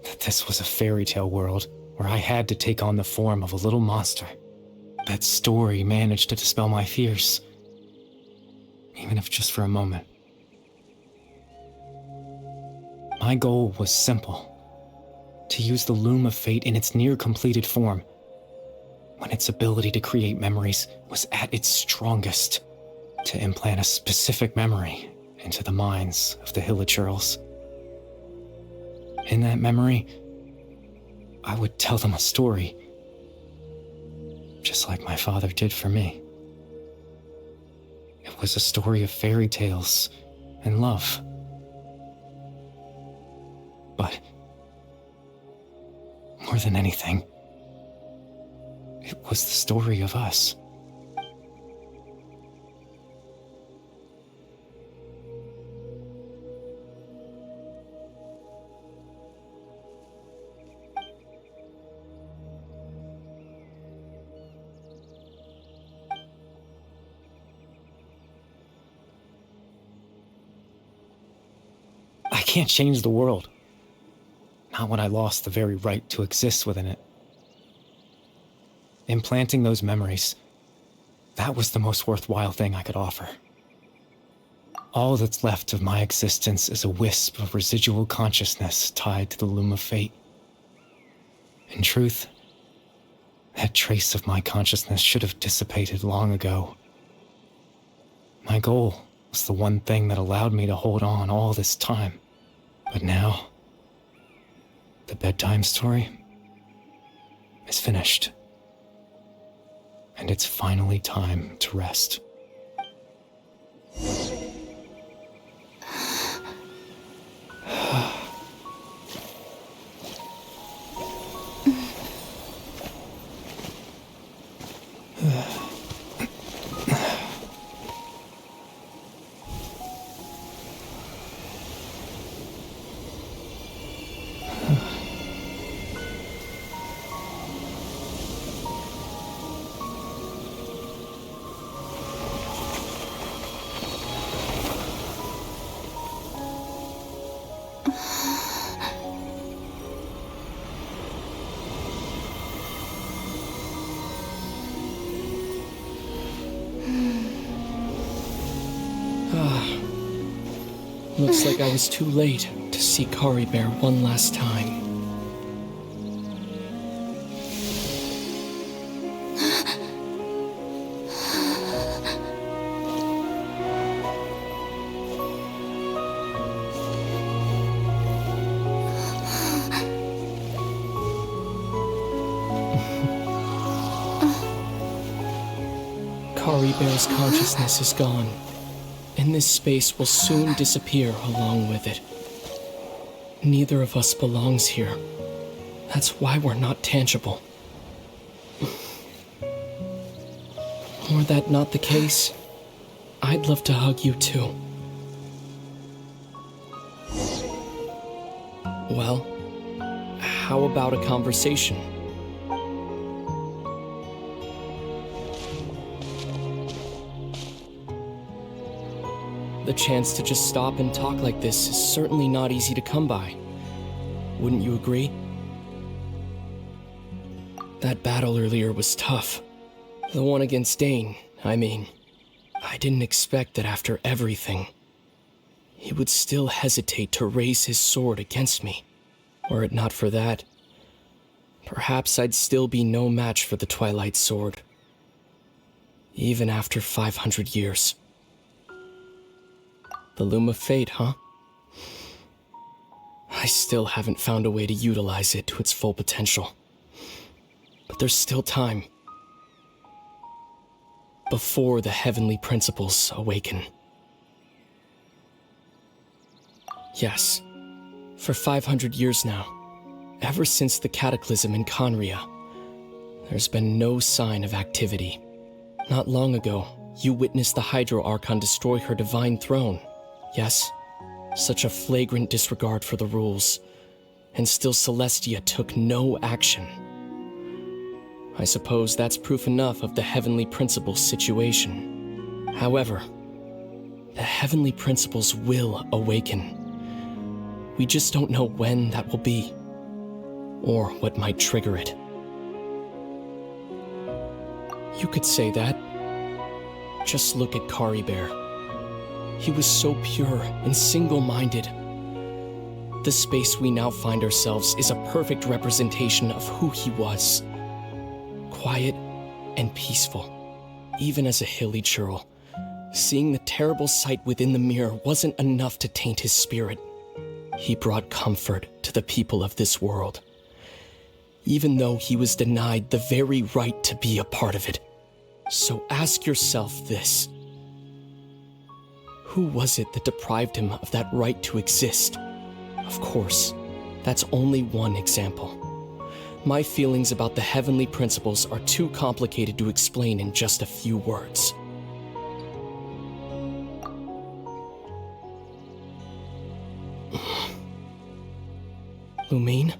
that this was a fairy tale world where I had to take on the form of a little monster. That story managed to dispel my fears, even if just for a moment. My goal was simple: to use the Loom of Fate in its near-completed form, when its ability to create memories was at its strongest, to implant a specific memory into the minds of the hilichurls. In that memory, I would tell them a story, just like my father did for me. It was a story of fairy tales and love. But More than anything, it was the story of us. I can't change the world. Not when I lost the very right to exist within it. Implanting those memories, that was the most worthwhile thing I could offer. All that's left of my existence is a wisp of residual consciousness tied to the loom of fate. In truth, that trace of my consciousness should have dissipated long ago. My goal was the one thing that allowed me to hold on all this time. But now, the bedtime story is finished. And it's finally time to rest. Looks like I was too late to see Kari Bear one last time. Kari Bear's consciousness is gone, and this space will soon disappear along with it. Neither of us belongs here. That's why we're not tangible. Were that not the case, I'd love to hug you too. Well, how about a conversation? The chance to just stop and talk like this is certainly not easy to come by. Wouldn't you agree? That battle earlier was tough. The one against Dane, I mean. I didn't expect that after everything, he would still hesitate to raise his sword against me. Were it not for that, perhaps I'd still be no match for the Twilight Sword. Even after 500 years. The Loom of Fate, huh? I still haven't found a way to utilize it to its full potential. But there's still time. Before the heavenly principles awaken. Yes, for 500 years now, ever since the cataclysm in Conria, there's been no sign of activity. Not long ago, you witnessed the Hydro Archon destroy her divine throne. Yes, such a flagrant disregard for the rules, and still Celestia took no action. I suppose that's proof enough of the Heavenly Principles situation. However, the Heavenly Principles will awaken. We just don't know when that will be, or what might trigger it. You could say that. Just look at Kari Bear. He was so pure and single-minded. The space we now find ourselves is a perfect representation of who he was. Quiet and peaceful. Even as a hilly churl, seeing the terrible sight within the mirror wasn't enough to taint his spirit. He brought comfort to the people of this world, even though he was denied the very right to be a part of it. So ask yourself this. Who was it that deprived him of that right to exist? Of course, that's only one example. My feelings about the heavenly principles are too complicated to explain in just a few words. Lumine?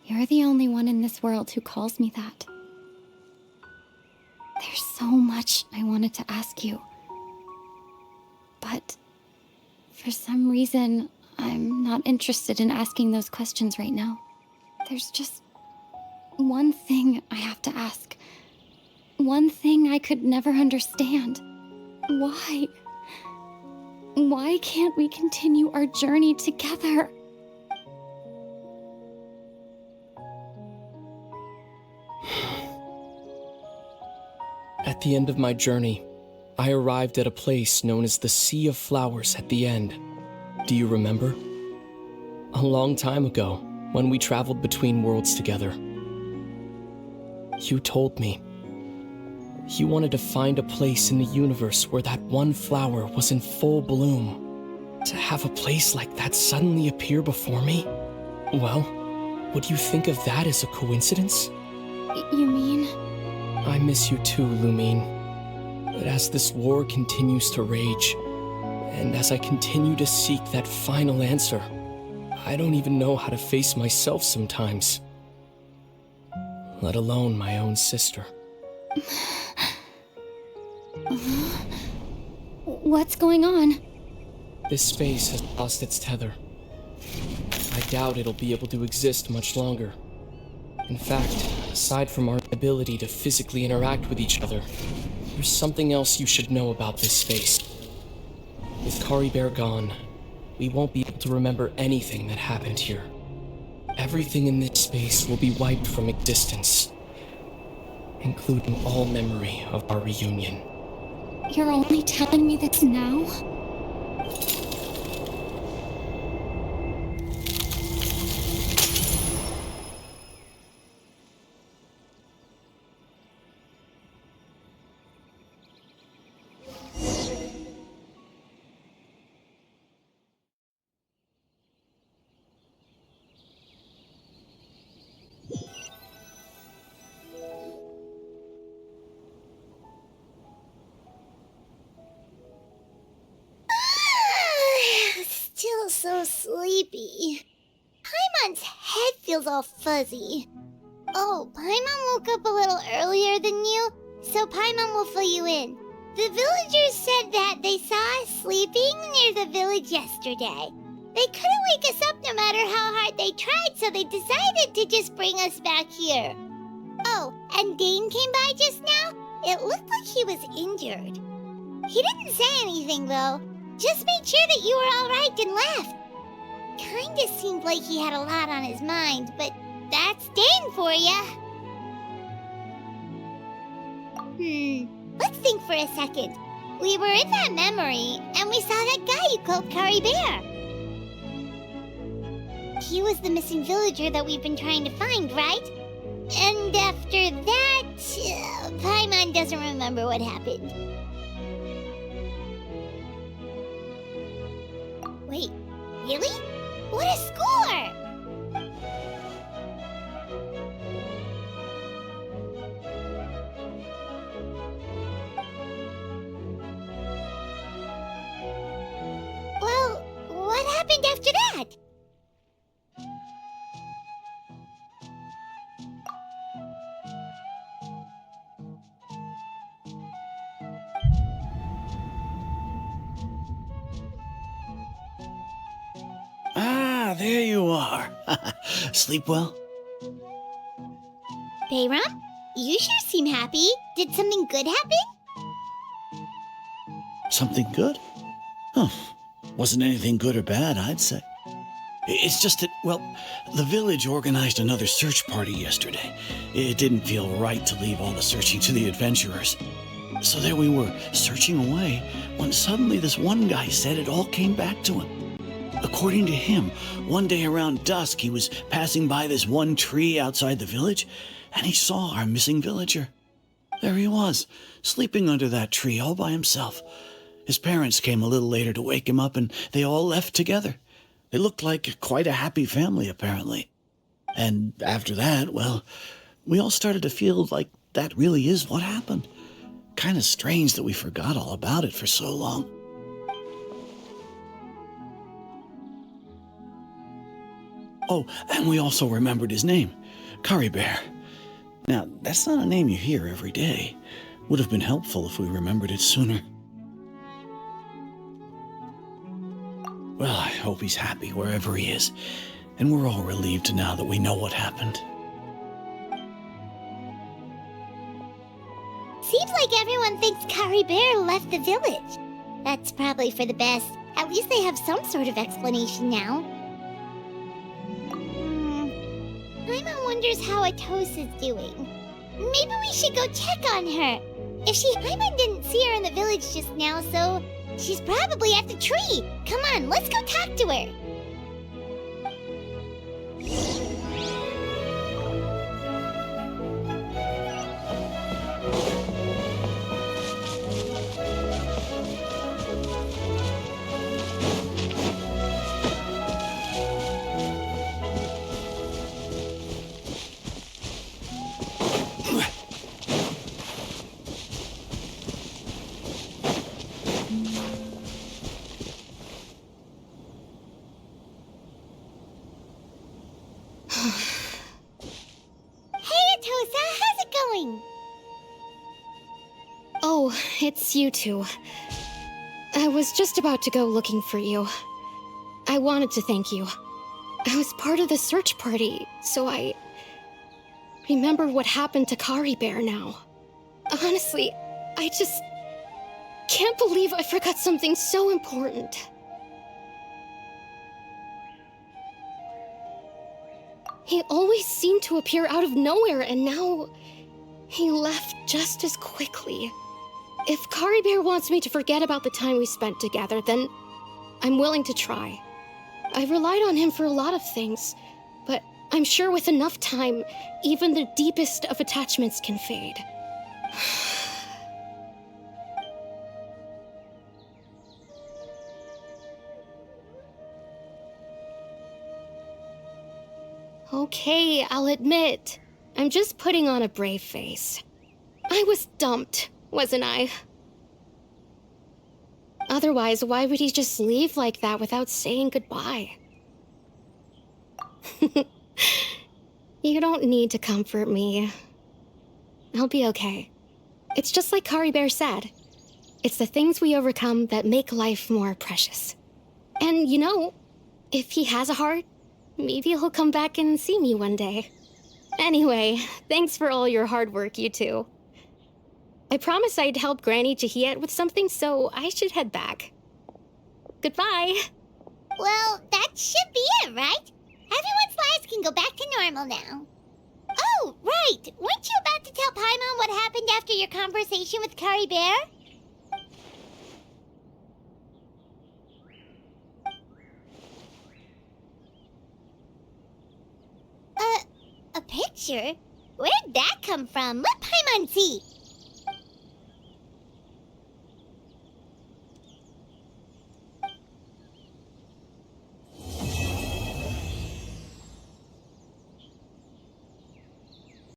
You're the only one in this world who calls me that. There's so much I wanted to ask you. But for some reason, I'm not interested in asking those questions right now. There's just one thing I have to ask. One thing I could never understand. Why? Why can't we continue our journey together? At the end of my journey, I arrived at a place known as the Sea of Flowers at the end. Do you remember? A long time ago, when we traveled between worlds together. You told me. You wanted to find a place in the universe where that one flower was in full bloom. To have a place like that suddenly appear before me? Well, would you think of that as a coincidence? You mean? I miss you too, Lumine. But as this war continues to rage, and as I continue to seek that final answer, I don't even know how to face myself sometimes. Let alone my own sister. What's going on? This space has lost its tether. I doubt it'll be able to exist much longer. In fact, aside from our ability to physically interact with each other, there's something else you should know about this space. With Kari Bear gone, we won't be able to remember anything that happened here. Everything in this space will be wiped from existence, including all memory of our reunion. You're only telling me this now? Still so sleepy. Paimon's head feels all fuzzy. Oh, Paimon woke up a little earlier than you, so Paimon will fill you in. The villagers said that they saw us sleeping near the village yesterday. They couldn't wake us up no matter how hard they tried, so they decided to just bring us back here. Oh, and Dane came by just now. It looked like he was injured. He didn't say anything, though. Just made sure that you were all right and left. Kinda seemed like he had a lot on his mind, but that's Dane for ya. Let's think for a second. We were in that memory, and we saw that guy you called Kari Bear. He was the missing villager that we've been trying to find, right? And after that, Paimon doesn't remember what happened. Wait, really? What a score! Well, what happened after that? Ah, there you are. Sleep well? Bahram, you sure seem happy. Did something good happen? Something good? Huh. Wasn't anything good or bad, I'd say. It's just that, well, the village organized another search party yesterday. It didn't feel right to leave all the searching to the adventurers. So there we were, searching away, when suddenly this one guy said it all came back to him. According to him, one day around dusk, he was passing by this one tree outside the village, and he saw our missing villager. There he was, sleeping under that tree all by himself. His parents came a little later to wake him up, and they all left together. They looked like quite a happy family, apparently. And after that, well, we all started to feel like that really is what happened. Kind of strange that we forgot all about it for so long. Oh, and we also remembered his name, Curry Bear. Now, that's not a name you hear every day. Would have been helpful if we remembered it sooner. Well, I hope he's happy wherever he is, and we're all relieved now that we know what happened. Seems like everyone thinks Curry Bear left the village. That's probably for the best. At least they have some sort of explanation now. Paimon wonders how Atosa's doing. Maybe we should go check on her. Paimon didn't see her in the village just now, so she's probably at the tree. Come on, let's go talk to her. Oh, it's you two. I was just about to go looking for you. I wanted to thank you. I was part of the search party, so I remember what happened to Curry Bear now. Honestly, I just can't believe I forgot something so important. He always seemed to appear out of nowhere, and now he left just as quickly. If Curry Bear wants me to forget about the time we spent together, then I'm willing to try. I've relied on him for a lot of things, but I'm sure with enough time, even the deepest of attachments can fade. Okay, I'll admit, I'm just putting on a brave face. I was dumped, wasn't I? Otherwise, why would he just leave like that without saying goodbye? You don't need to comfort me. I'll be okay. It's just like Curry Bear said. It's the things we overcome that make life more precious. And you know, if he has a heart, maybe he'll come back and see me one day. Anyway, thanks for all your hard work, you two. I promised I'd help Granny Jahiet with something, so I should head back. Goodbye. Well, that should be it, right? Everyone's lives can go back to normal now. Oh, right! Weren't you about to tell Paimon what happened after your conversation with Curry Bear? A picture? Where'd that come from? Let Paimon see.